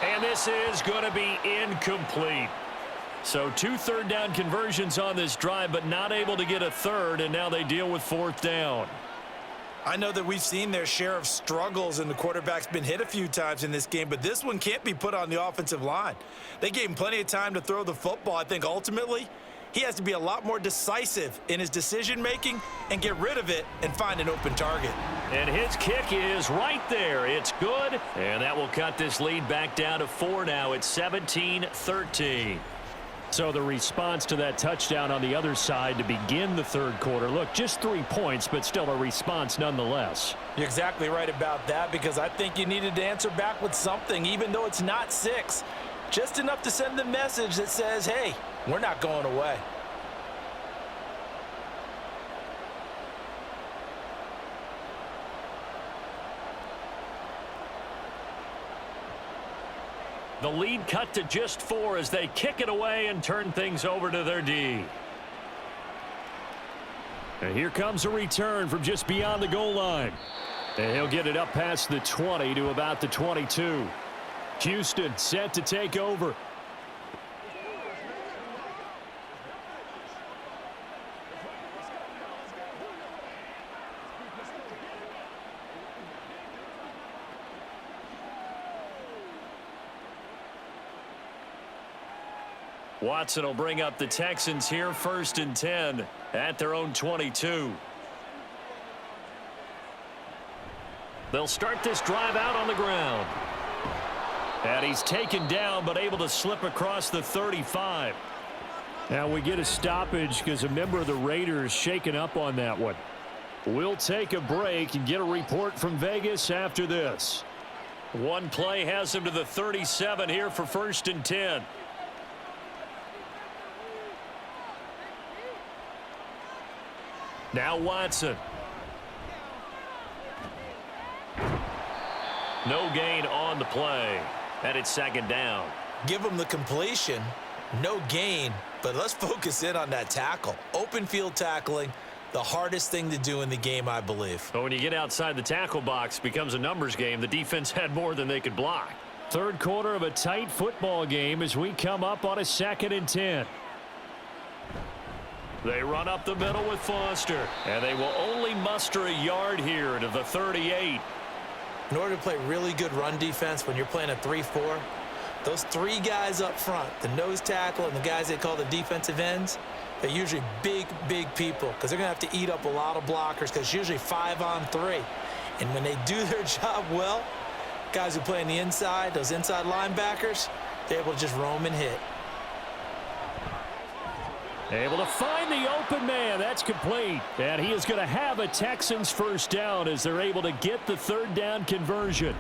And this is going to be incomplete. So 2 third-down conversions on this drive, but not able to get a third, and now they deal with 4th down. I know that we've seen their share of struggles, and the quarterback's been hit a few times in this game, but this one can't be put on the offensive line. They gave him plenty of time to throw the football. I think ultimately he has to be a lot more decisive in his decision-making and get rid of it and find an open target. And his kick is right there. It's good, and that will cut this lead back down to 4 now. It's 17-13. So the response to that touchdown on the other side to begin the third quarter. Look, just 3 points, but still a response nonetheless. You're exactly right about that because I think you needed to answer back with something, even though it's not 6. Just enough to send the message that says, hey, we're not going away. The lead cut to just 4 as they kick it away and turn things over to their D. And here comes a return from just beyond the goal line. And he'll get it up past the 20 to about the 22. Houston set to take over. Watson will bring up the Texans here, 1st and 10 at their own 22. They'll start this drive out on the ground. And he's taken down but able to slip across the 35. Now we get a stoppage because a member of the Raiders shaken up on that one. We'll take a break and get a report from Vegas after this. One play has him to the 37 here for 1st and 10. Now Watson. No gain on the play. And it's 2nd down. Give him the completion. No gain. But let's focus in on that tackle. Open field tackling. The hardest thing to do in the game, I believe. But when you get outside the tackle box, it becomes a numbers game. The defense had more than they could block. Third quarter of a tight football game as we come up on a 2nd and 10. They run up the middle with Foster, and they will only muster a yard here to the 38. In order to play really good run defense when you're playing a 3-4, those 3 guys up front, the nose tackle and the guys they call the defensive ends, they're usually big, big people because they're going to have to eat up a lot of blockers because it's usually 5-on-3. And when they do their job well, guys who play on the inside, those inside linebackers, they're able to just roam and hit. Able to find the open man. That's complete. And he is going to have a Texans 1st down as they're able to get the 3rd down conversion.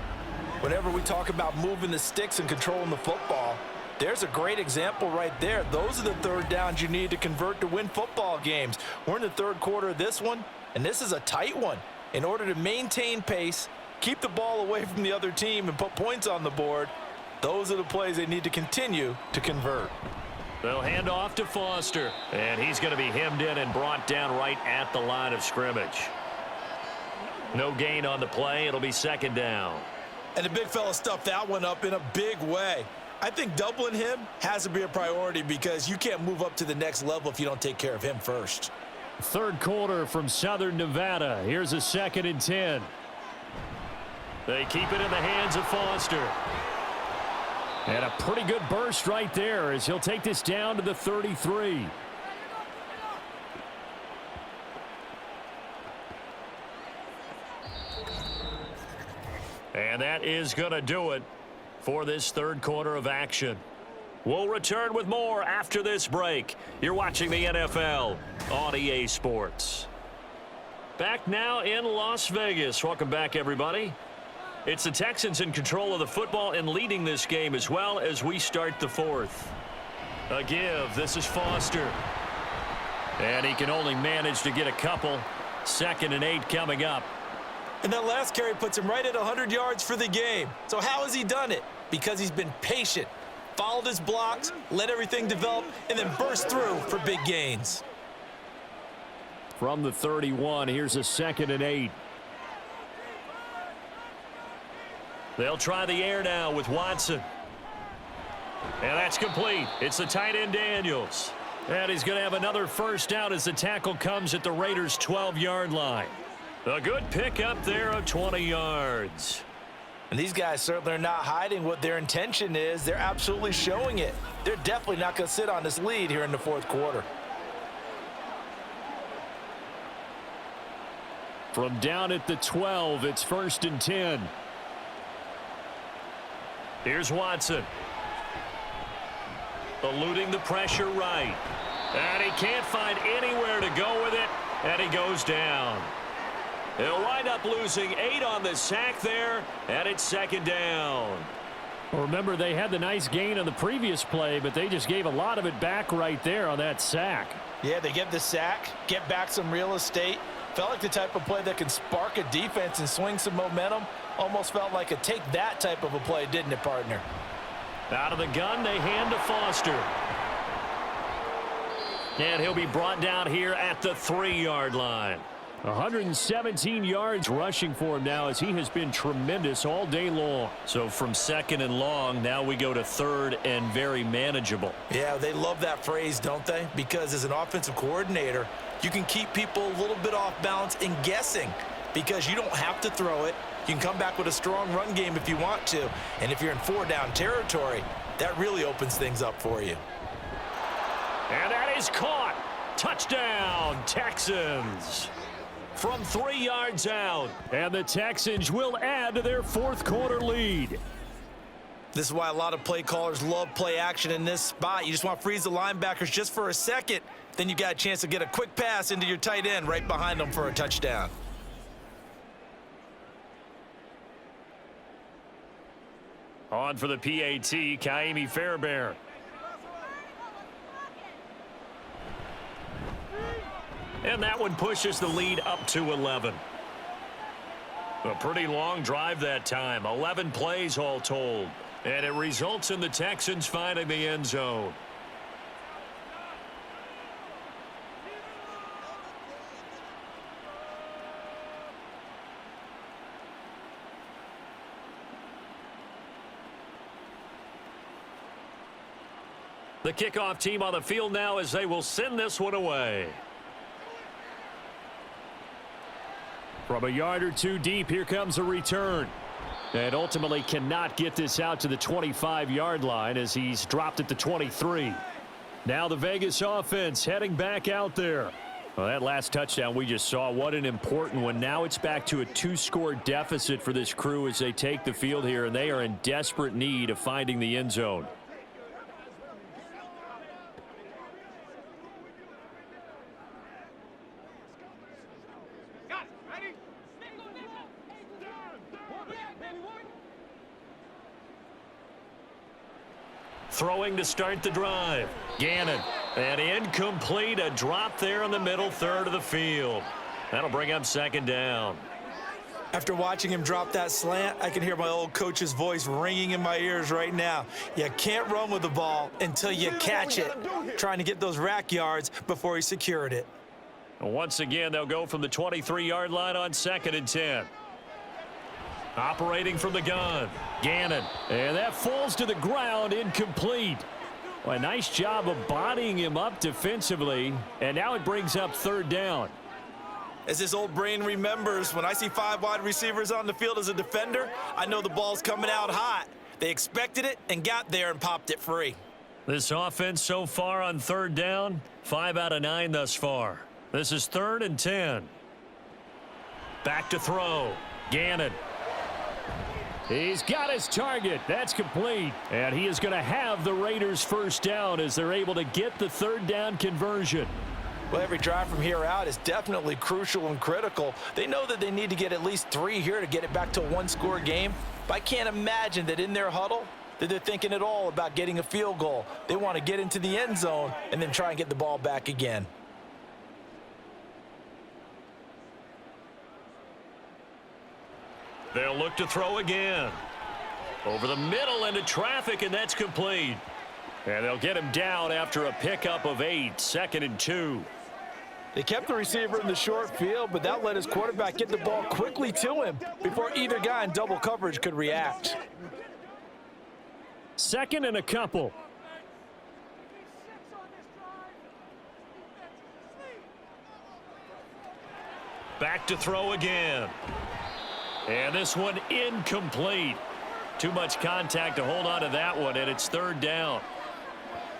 Whenever we talk about moving the sticks and controlling the football, there's a great example right there. Those are the 3rd downs you need to convert to win football games. We're in the 3rd quarter of this one, and this is a tight one. In order to maintain pace, keep the ball away from the other team, and put points on the board, those are the plays they need to continue to convert. They'll hand off to Foster, and he's going to be hemmed in and brought down right at the line of scrimmage. No gain on the play. It'll be 2nd down. And the big fella stuffed that one up in a big way. I think doubling him has to be a priority because you can't move up to the next level if you don't take care of him first. Third quarter from Southern Nevada. Here's a 2nd and 10. They keep it in the hands of Foster. And a pretty good burst right there as he'll take this down to the 33. And that is going to do it for this third quarter of action. We'll return with more after this break. You're watching the NFL on EA Sports. Back now in Las Vegas. Welcome back, everybody. It's the Texans in control of the football and leading this game as well as we start the fourth. A give. This is Foster. And he can only manage to get a couple. 2nd and 8 coming up. And that last carry puts him right at 100 yards for the game. So how has he done it? Because he's been patient, followed his blocks, let everything develop, and then burst through for big gains. From the 31, here's a 2nd and 8. They'll try the air now with Watson. And that's complete. It's the tight end Daniels. And he's going to have another first down as the tackle comes at the Raiders' 12-yard line. A good pickup there of 20 yards. And these guys certainly are not hiding what their intention is. They're absolutely showing it. They're definitely not going to sit on this lead here in the fourth quarter. From down at the 12, it's 1st and 10. Here's Watson. Eluding the pressure right. And he can't find anywhere to go with it. And he goes down. He'll wind up losing 8 on the sack there. And it's 2nd down. Well, remember, they had the nice gain on the previous play, but they just gave a lot of it back right there on that sack. Yeah, they get the sack, get back some real estate. Felt like the type of play that can spark a defense and swing some momentum. Almost felt like a take that type of a play, didn't it, partner? Out of the gun, they hand to Foster. And he'll be brought down here at the 3-yard line. 117 yards rushing for him now as he has been tremendous all day long. So from 2nd and long, now we go to 3rd and very manageable. Yeah, they love that phrase, don't they? Because as an offensive coordinator, you can keep people a little bit off balance and guessing because you don't have to throw it. You can come back with a strong run game if you want to. And if you're in 4-down territory, that really opens things up for you. And that is caught. Touchdown, Texans. From 3 yards out. And the Texans will add to their fourth quarter lead. This is why a lot of play callers love play action in this spot. You just want to freeze the linebackers just for a second. Then you got a chance to get a quick pass into your tight end right behind them for a touchdown. On for the PAT, Kaimi Fairbairn. And that one pushes the lead up to 11. A pretty long drive that time. 11 plays all told. And it results in the Texans finding the end zone. The kickoff team on the field now as they will send this one away. From a yard or two deep, here comes a return. And ultimately cannot get this out to the 25-yard line as he's dropped at the 23. Now the Vegas offense heading back out there. Well, that last touchdown we just saw, what an important one. Now it's back to a 2-score deficit for this crew as they take the field here, and they are in desperate need of finding the end zone. Throwing to start the drive. Gannon. And incomplete. A drop there in the middle third of the field. That'll bring up 2nd down. After watching him drop that slant, I can hear my old coach's voice ringing in my ears right now. You can't run with the ball until you catch it. Trying to get those rack yards before he secured it. Once again, they'll go from the 23-yard line on 2nd and 10. Operating from the gun. Gannon. And that falls to the ground, incomplete. Well, a nice job of bodying him up defensively. And now it brings up 3rd down. As this old brain remembers, when I see 5 wide receivers on the field as a defender, I know the ball's coming out hot. They expected it and got there and popped it free. This offense so far on 3rd down, 5 out of 9 thus far. This is 3rd and 10. Back to throw. Gannon. He's got his target. That's complete. And he is going to have the Raiders first down as they're able to get the third down conversion. Well, every drive from here out is definitely crucial and critical. They know that they need to get at least 3 here to get it back to a one-score game. But I can't imagine that in their huddle that they're thinking at all about getting a field goal. They want to get into the end zone and then try and get the ball back again. They'll look to throw again. Over the middle into traffic, and that's complete. And they'll get him down after a pickup of 8, 2nd and 2. They kept the receiver in the short field, but that let his quarterback get the ball quickly to him before either guy in double coverage could react. 2nd and a couple. Back to throw again. And this one incomplete. Too much contact to hold on to that one, and it's 3rd down.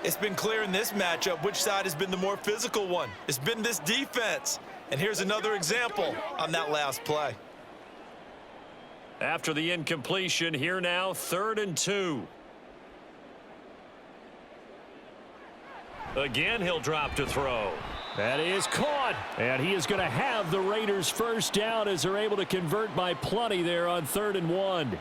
It's been clear in this matchup which side has been the more physical one. It's been this defense. And here's another example on that last play. After the incompletion, here now, 3rd and 2. Again, he'll drop to throw. That is caught. And he is going to have the Raiders first down as they're able to convert by plenty there on 3rd and 1.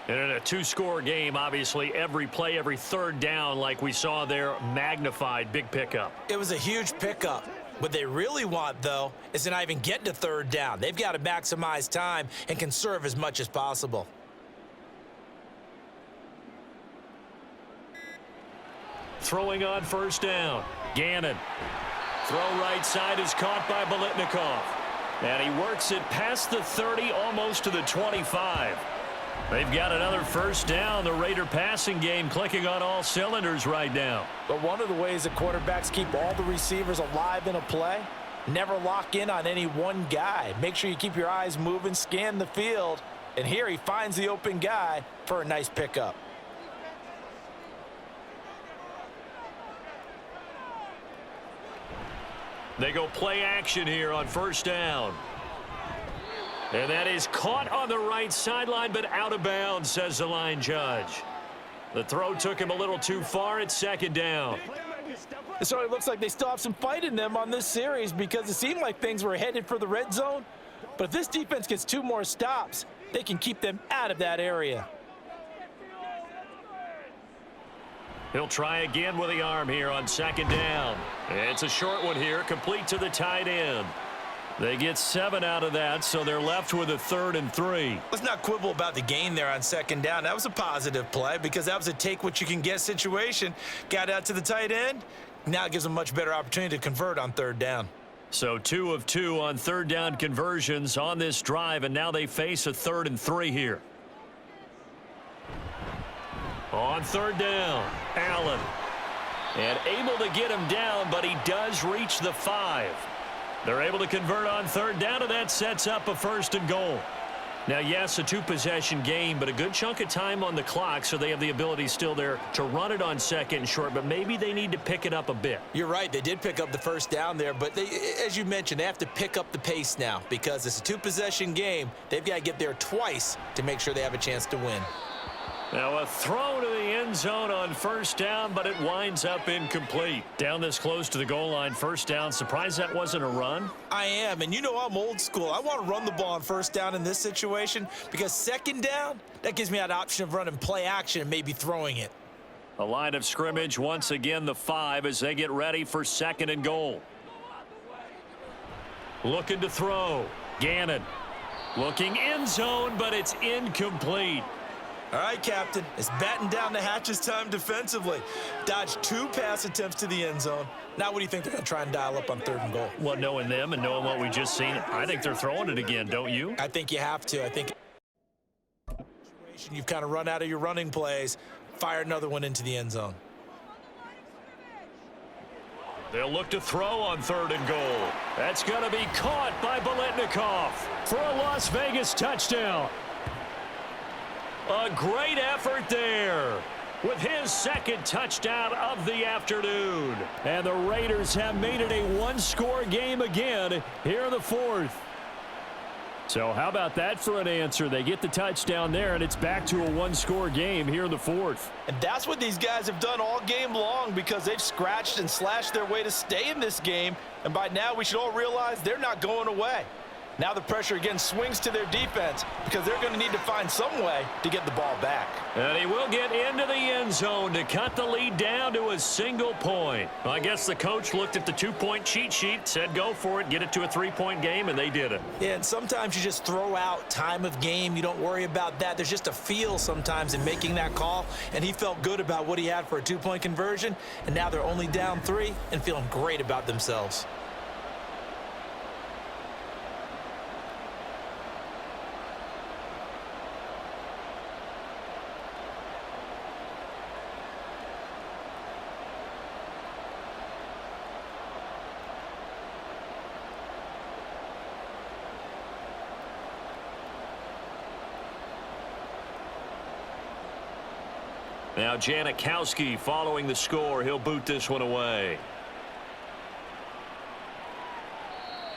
And in a 2-score game, obviously, every play, every 3rd down, like we saw there, magnified, big pickup. It was a huge pickup. What they really want, though, is to not even get to 3rd down. They've got to maximize time and conserve as much as possible. Throwing on 1st down. Gannon. Throw right side is caught by Biletnikoff. And he works it past the 30, almost to the 25. They've got another first down. The Raider passing game clicking on all cylinders right now. But one of the ways that quarterbacks keep all the receivers alive in a play, never lock in on any one guy. Make sure you keep your eyes moving, scan the field. And here he finds the open guy for a nice pickup. They go play action here on 1st down. And that is caught on the right sideline, but out of bounds, says the line judge. The throw took him a little too far. It's 2nd down. It certainly looks like they still have some fight in them on this series because it seemed like things were headed for the red zone. But if this defense gets 2 more stops, they can keep them out of that area. He'll try again with the arm here on 2nd down. It's a short one here, complete to the tight end. They get 7 out of that, so they're left with a 3rd and 3. Let's not quibble about the gain there on 2nd down. That was a positive play because that was a take-what-you-can-get situation. Got out to the tight end. Now it gives them a much better opportunity to convert on 3rd down. So 2 of 2 on 3rd down conversions on this drive, and now they face a 3rd and 3 here. On 3rd down, Allen. And able to get him down, but he does reach the 5. They're able to convert on 3rd down, and that sets up a 1st and goal. Now, yes, a 2-possession game, but a good chunk of time on the clock, so they have the ability still there to run it on 2nd and short, but maybe they need to pick it up a bit. You're right. They did pick up the 1st down there, but they, as you mentioned, they have to pick up the pace now because it's a 2-possession game. They've got to get there twice to make sure they have a chance to win. Now a throw to the end zone on 1st down, but it winds up incomplete. Down this close to the goal line, 1st down. Surprised that wasn't a run? I am, and you know I'm old school. I want to run the ball on 1st down in this situation because 2nd down, that gives me that option of running play action and maybe throwing it. A line of scrimmage, once again the 5 as they get ready for 2nd and goal. Looking to throw. Gannon. Looking end zone, but it's incomplete. All right, Captain, it's batten down the hatches time defensively. Dodged 2 pass attempts to the end zone. Now what do you think they're going to try and dial up on 3rd and goal? Well, knowing them and knowing what we just seen, I think they're throwing it again, don't you? I think you have to. I think you've kind of run out of your running plays. Fire another one into the end zone. They'll look to throw on 3rd and goal. That's going to be caught by Biletnikoff for a Las Vegas touchdown. A great effort there with his 2nd touchdown of the afternoon. And the Raiders have made it a 1-score game again here in the 4th. So how about that for an answer? They get the touchdown there, and it's back to a one-score game here in the fourth. And that's what these guys have done all game long because they've scratched and slashed their way to stay in this game. And by now, we should all realize they're not going away. Now the pressure again swings to their defense because they're going to need to find some way to get the ball back. And he will get into the end zone to cut the lead down to a single point. Well, I guess the coach looked at the two-point cheat sheet, said go for it, get it to a three-point game, and they did it. Yeah, and sometimes you just throw out time of game. You don't worry about that. There's just a feel sometimes in making that call, and he felt good about what he had for a two-point conversion, and now they're only down 3 and feeling great about themselves. Now Janikowski following the score. He'll boot this one away.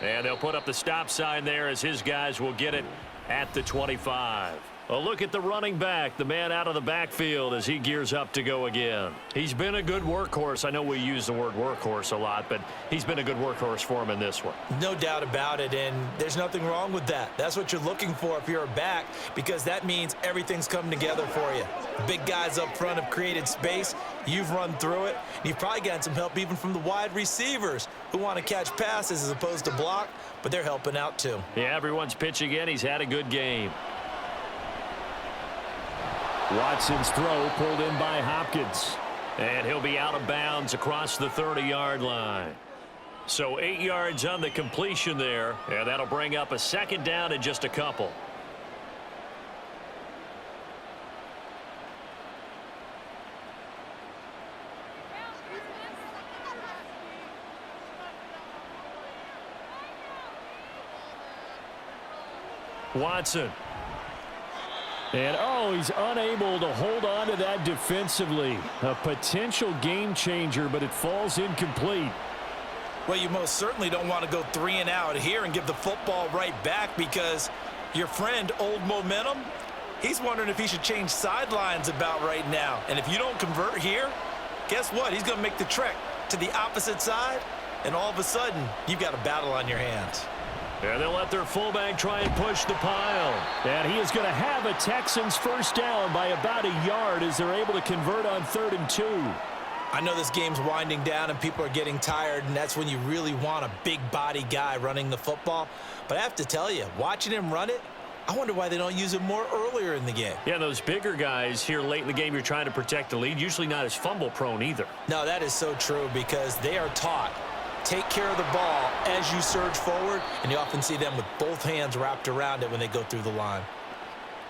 And they'll put up the stop sign there as his guys will get it at the 25. A look at the running back, the man out of the backfield as he gears up to go again. He's been a good workhorse. I know we use the word workhorse a lot, but he's been a good workhorse for him in this one. No doubt about it, and there's nothing wrong with that. That's what you're looking for if you're a back, because that means everything's coming together for you. Big guys up front have created space. You've run through it. You've probably gotten some help even from the wide receivers who want to catch passes as opposed to block, but they're helping out too. Yeah, everyone's pitching in. He's had a good game. Watson's throw pulled in by Hopkins. And he'll be out of bounds across the 30-yard line. So 8 yards on the completion there. And that'll bring up a second down in just a couple. Watson. And, oh, he's unable to hold on to that defensively. A potential game changer, but it falls incomplete. Well, you most certainly don't want to go 3 and out here and give the football right back because your friend, Old Momentum, he's wondering if he should change sidelines about right now. And if you don't convert here, guess what? He's going to make the trek to the opposite side, and all of a sudden, you've got a battle on your hands. And they'll let their fullback try and push the pile. And he is going to have a Texans first down by about a yard as they're able to convert on 3rd and 2. I know this game's winding down and people are getting tired, and that's when you really want a big body guy running the football. But I have to tell you, watching him run it, I wonder why they don't use him more earlier in the game. Yeah, those bigger guys here late in the game, you're trying to protect the lead, usually not as fumble prone either. No, that is so true because they are taught take care of the ball as you surge forward, and you often see them with both hands wrapped around it when they go through the line.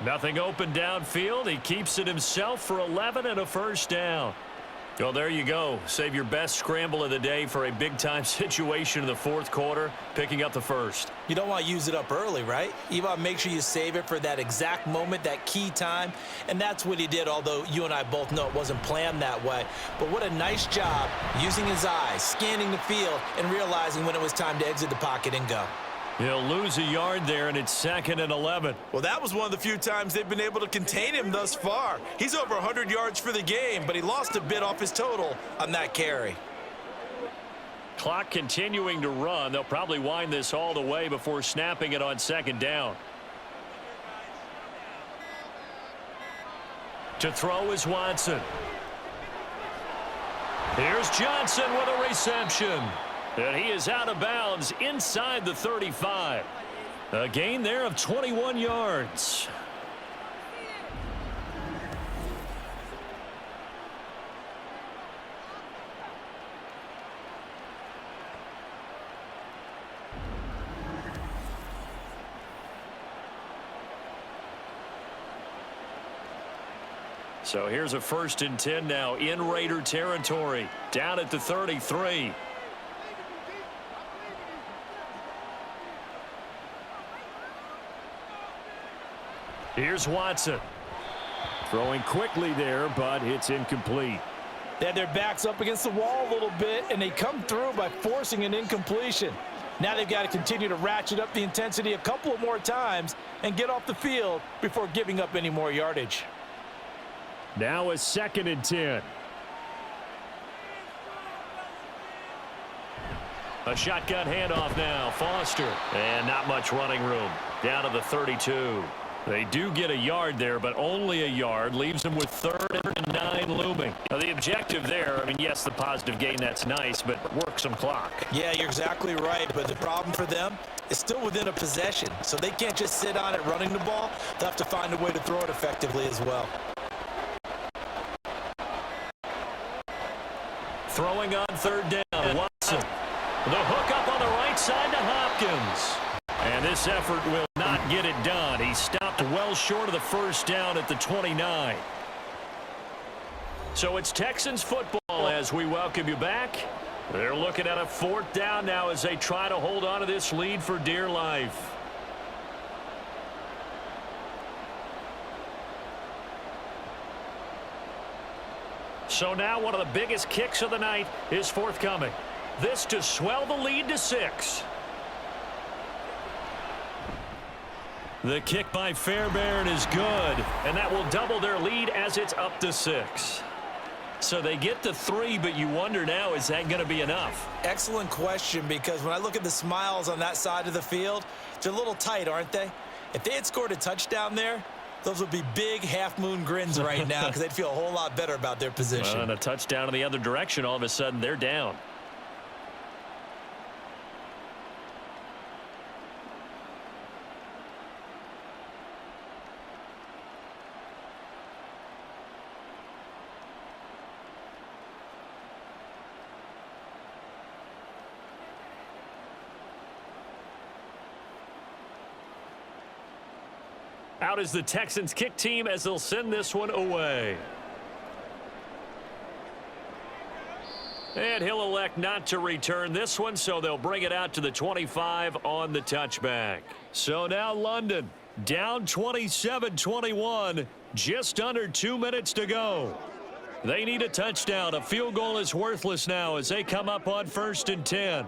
Nothing open downfield. He keeps it himself for 11 and a first down. Well, there you go. Save your best scramble of the day for a big-time situation in the fourth quarter, picking up the first. You don't want to use it up early, right? You want to make sure you save it for that exact moment, that key time, and that's what he did, although you and I both know it wasn't planned that way. But what a nice job using his eyes, scanning the field, and realizing when it was time to exit the pocket and go. He'll lose a yard there, and it's 2nd and 11. Well, that was one of the few times they've been able to contain him thus far. He's over 100 yards for the game, but he lost a bit off his total on that carry. Clock continuing to run. They'll probably wind this all the way before snapping it on 2nd down. To throw is Watson. Here's Johnson with a reception. And he is out of bounds inside the 35. A gain there of 21 yards. So here's a 1st and 10 now in Raider territory. Down at the 33. Here's Watson. Throwing quickly there, but it's incomplete. They had their backs up against the wall a little bit, and they come through by forcing an incompletion. Now they've got to continue to ratchet up the intensity a couple of more times and get off the field before giving up any more yardage. Now a 2nd and 10. A shotgun handoff now. Foster. And not much running room. Down to the 32. They do get a yard there, but only a yard. Leaves them with 3rd and 9 looming. Now, the objective there, I mean, yes, the positive gain, that's nice, but work some clock. Yeah, you're exactly right, but the problem for them is still within a possession, so they can't just sit on it running the ball. They'll have to find a way to throw it effectively as well. Throwing on 3rd down, Watson. The hook up on the right side to Hopkins. And this effort will not get it done. He stopped well short of the 1st down at the 29. So it's Texans football as we welcome you back. They're looking at a 4th down now as they try to hold on to this lead for dear life. So now one of the biggest kicks of the night is forthcoming. This to swell the lead to 6. The kick by Fairbairn is good, and that will double their lead as it's up to 6. So they get to 3, but you wonder now, is that going to be enough? Excellent question, because when I look at the smiles on that side of the field, they're a little tight, aren't they? If they had scored a touchdown there, those would be big half-moon grins right now because they'd feel a whole lot better about their position. Well, and a touchdown in the other direction, all of a sudden they're down. Out is the Texans kick team as they'll send this one away. And he'll elect not to return this one, so they'll bring it out to the 25 on the touchback. So now London down 27-21, just under 2 minutes to go. They need a touchdown. A field goal is worthless now as they come up on 1st and 10.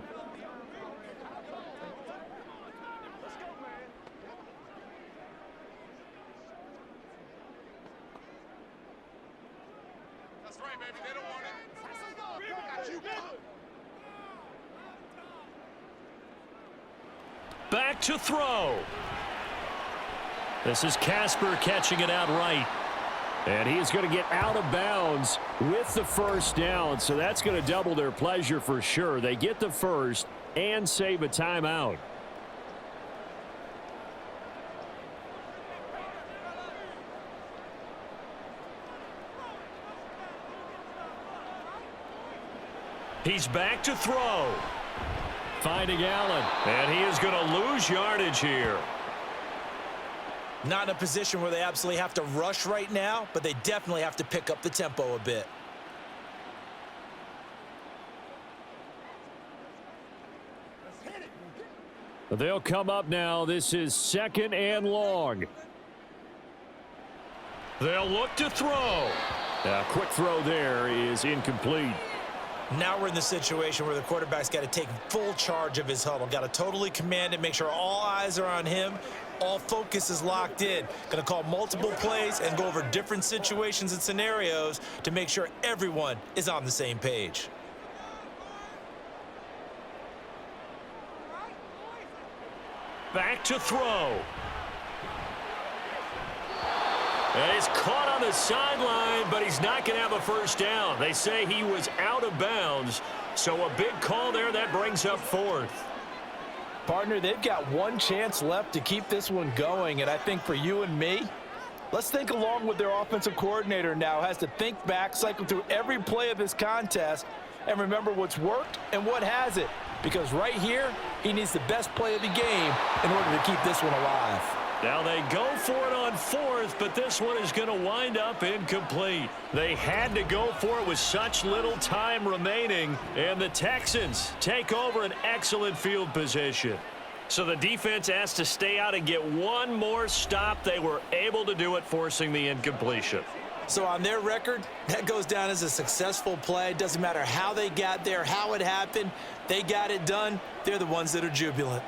Back to throw. This is Casper catching it outright. And he is going to get out of bounds with the 1st down. So that's going to double their pleasure for sure. They get the 1st and save a timeout. He's back to throw. Finding Allen, and he is going to lose yardage here. Not in a position where they absolutely have to rush right now, but they definitely have to pick up the tempo a bit. They'll come up now. This is 2nd and long. They'll look to throw. A quick throw there is incomplete. Now we're in the situation where the quarterback's got to take full charge of his huddle. Got to totally command it, make sure all eyes are on him. All focus is locked in. Going to call multiple plays and go over different situations and scenarios to make sure everyone is on the same page. Back to throw. And he's caught on the sideline, but he's not going to have a 1st down. They say he was out of bounds, so a big call there that brings up 4th. Partner, they've got one chance left to keep this one going, and I think for you and me, let's think along with their offensive coordinator now. Has to think back, cycle through every play of this contest, and remember what's worked and what hasn't. Because right here, he needs the best play of the game in order to keep this one alive. Now they go for it on 4th, but this one is going to wind up incomplete. They had to go for it with such little time remaining, and the Texans take over an excellent field position. So the defense has to stay out and get one more stop. They were able to do it, forcing the incompletion. So on their record, that goes down as a successful play. It doesn't matter how they got there, how it happened. They got it done. They're the ones that are jubilant.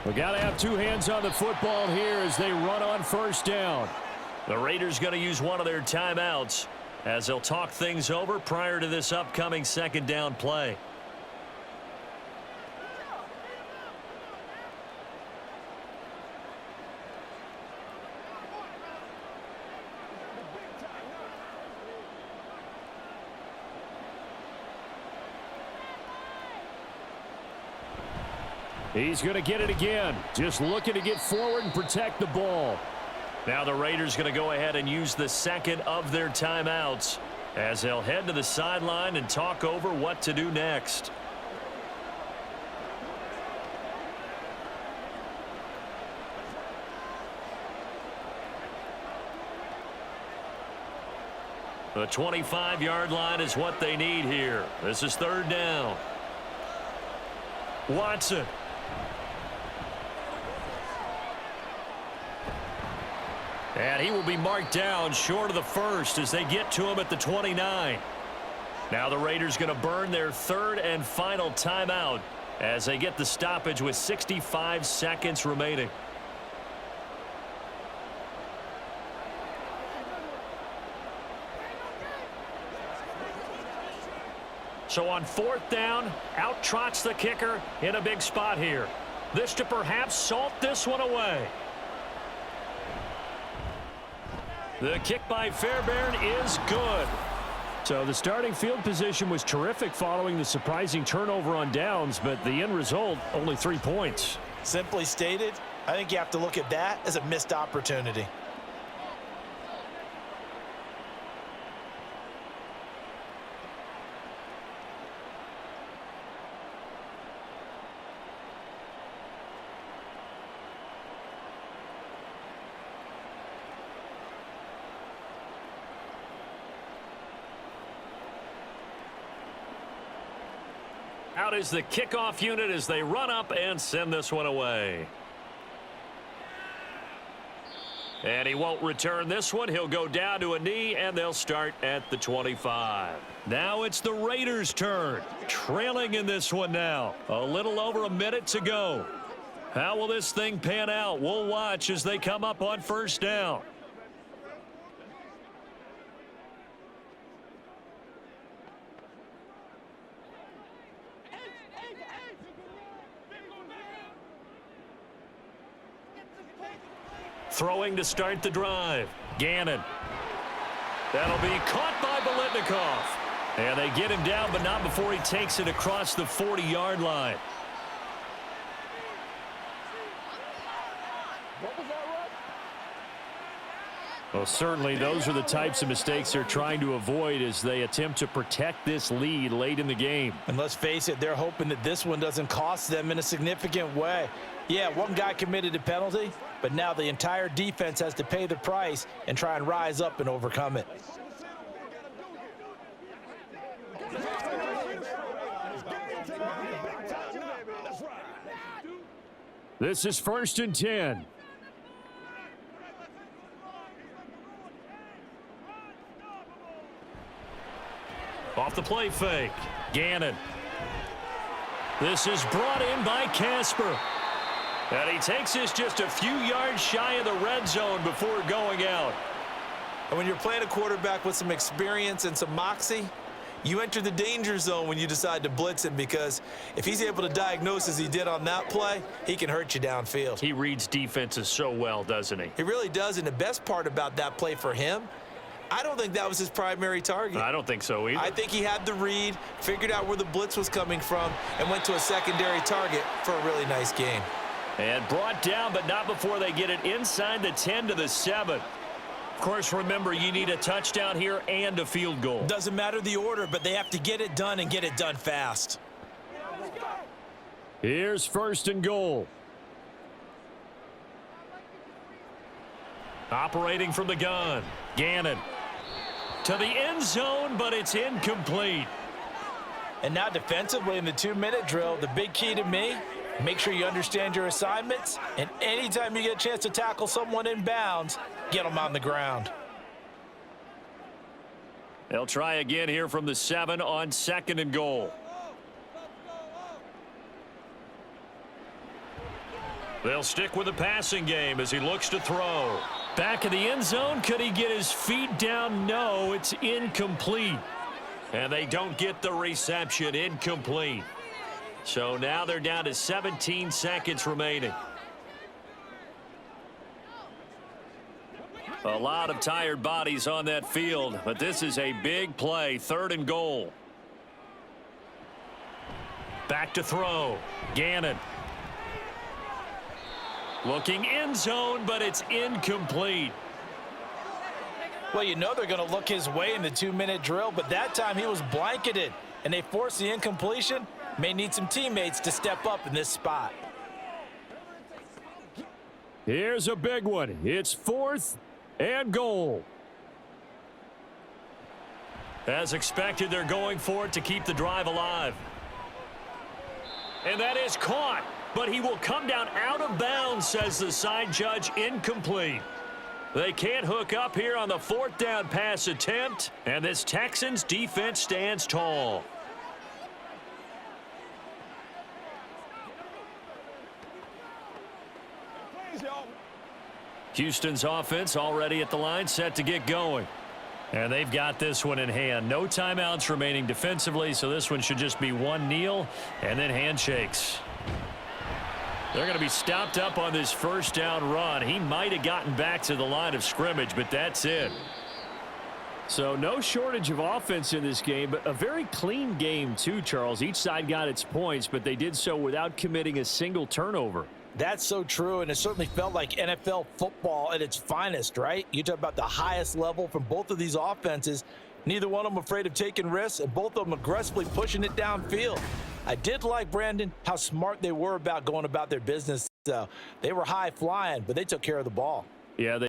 We got to have two hands on the football here as they run on first down. The Raiders going to use one of their timeouts as they'll talk things over prior to this upcoming second down play. He's going to get it again. Just looking to get forward and protect the ball. Now the Raiders going to go ahead and use the second of their timeouts as they'll head to the sideline and talk over what to do next. The 25-yard line is what they need here. This is third down. Watson. And he will be marked down short of the first as they get to him at the 29. Now the Raiders going to burn their third and final timeout as they get the stoppage with 65 seconds remaining. So on fourth down, out trots the kicker in a big spot here. This to perhaps salt this one away. The kick by Fairbairn is good. So the starting field position was terrific following the surprising turnover on downs, but the end result, only 3 points. Simply stated, I think you have to look at that as a missed opportunity. Out is the kickoff unit as they run up and send this one away. And he won't return this one. He'll go down to a knee, and they'll start at the 25. Now it's the Raiders' turn. Trailing in this one now. A little over a minute to go. How will this thing pan out? We'll watch as they come up on first down. Throwing to start the drive. Gannon. That'll be caught by Biletnikoff. And they get him down, but not before he takes it across the 40-yard line. Well, certainly those are the types of mistakes they're trying to avoid as they attempt to protect this lead late in the game. And let's face it, they're hoping that this one doesn't cost them in a significant way. Yeah, one guy committed a penalty, but now the entire defense has to pay the price and try and rise up and overcome it. This is 1st and 10. Off the play fake. Gannon. This is brought in by Casper. And he takes this just a few yards shy of the red zone before going out. And when you're playing a quarterback with some experience and some moxie, you enter the danger zone when you decide to blitz him, because if he's able to diagnose as he did on that play, he can hurt you downfield. He reads defenses so well, doesn't he? He really does, and the best part about that play for him, I don't think that was his primary target. I don't think so either. I think he had the read, figured out where the blitz was coming from, and went to a secondary target for a really nice gain. And brought down, but not before they get it inside the 10 to the 7. Of course, remember, you need a touchdown here and a field goal. Doesn't matter the order, but they have to get it done and get it done fast. Here's 1st and goal. Operating from the gun. Gannon. to the end zone, but it's incomplete. And now defensively in the 2-minute drill, the big key to me, make sure you understand your assignments, and anytime you get a chance to tackle someone in bounds, get them on the ground. They'll try again here from the 7 on 2nd and goal. They'll stick with the passing game as he looks to throw. Back in the end zone, could he get his feet down? No, it's incomplete. And they don't get the reception. Incomplete. So now they're down to 17 seconds remaining. A lot of tired bodies on that field, but this is a big play. 3rd and goal. Back to throw. Gannon. Looking end zone, but it's incomplete. Well, you know they're going to look his way in the 2-minute drill, but that time he was blanketed, and they forced the incompletion. May need some teammates to step up in this spot. Here's a big one. It's 4th and goal. As expected, they're going for it to keep the drive alive. And that is caught, but he will come down out of bounds, says the side judge. Incomplete. They can't hook up here on the 4th down pass attempt, and this Texans defense stands tall. Houston's offense already at the line, set to get going. And they've got this one in hand. No timeouts remaining defensively, so this one should just be one kneel and then handshakes. They're going to be stopped up on this 1st down run. He might have gotten back to the line of scrimmage, but that's it. So no shortage of offense in this game, but a very clean game too, Charles. Each side got its points, but they did so without committing a single turnover. That's so true, and it certainly felt like NFL football at its finest, right? You talk about the highest level from both of these offenses. Neither one of them afraid of taking risks, and both of them aggressively pushing it downfield. I did like, Brandon, how smart they were about going about their business. They were high flying, but they took care of the ball. Yeah,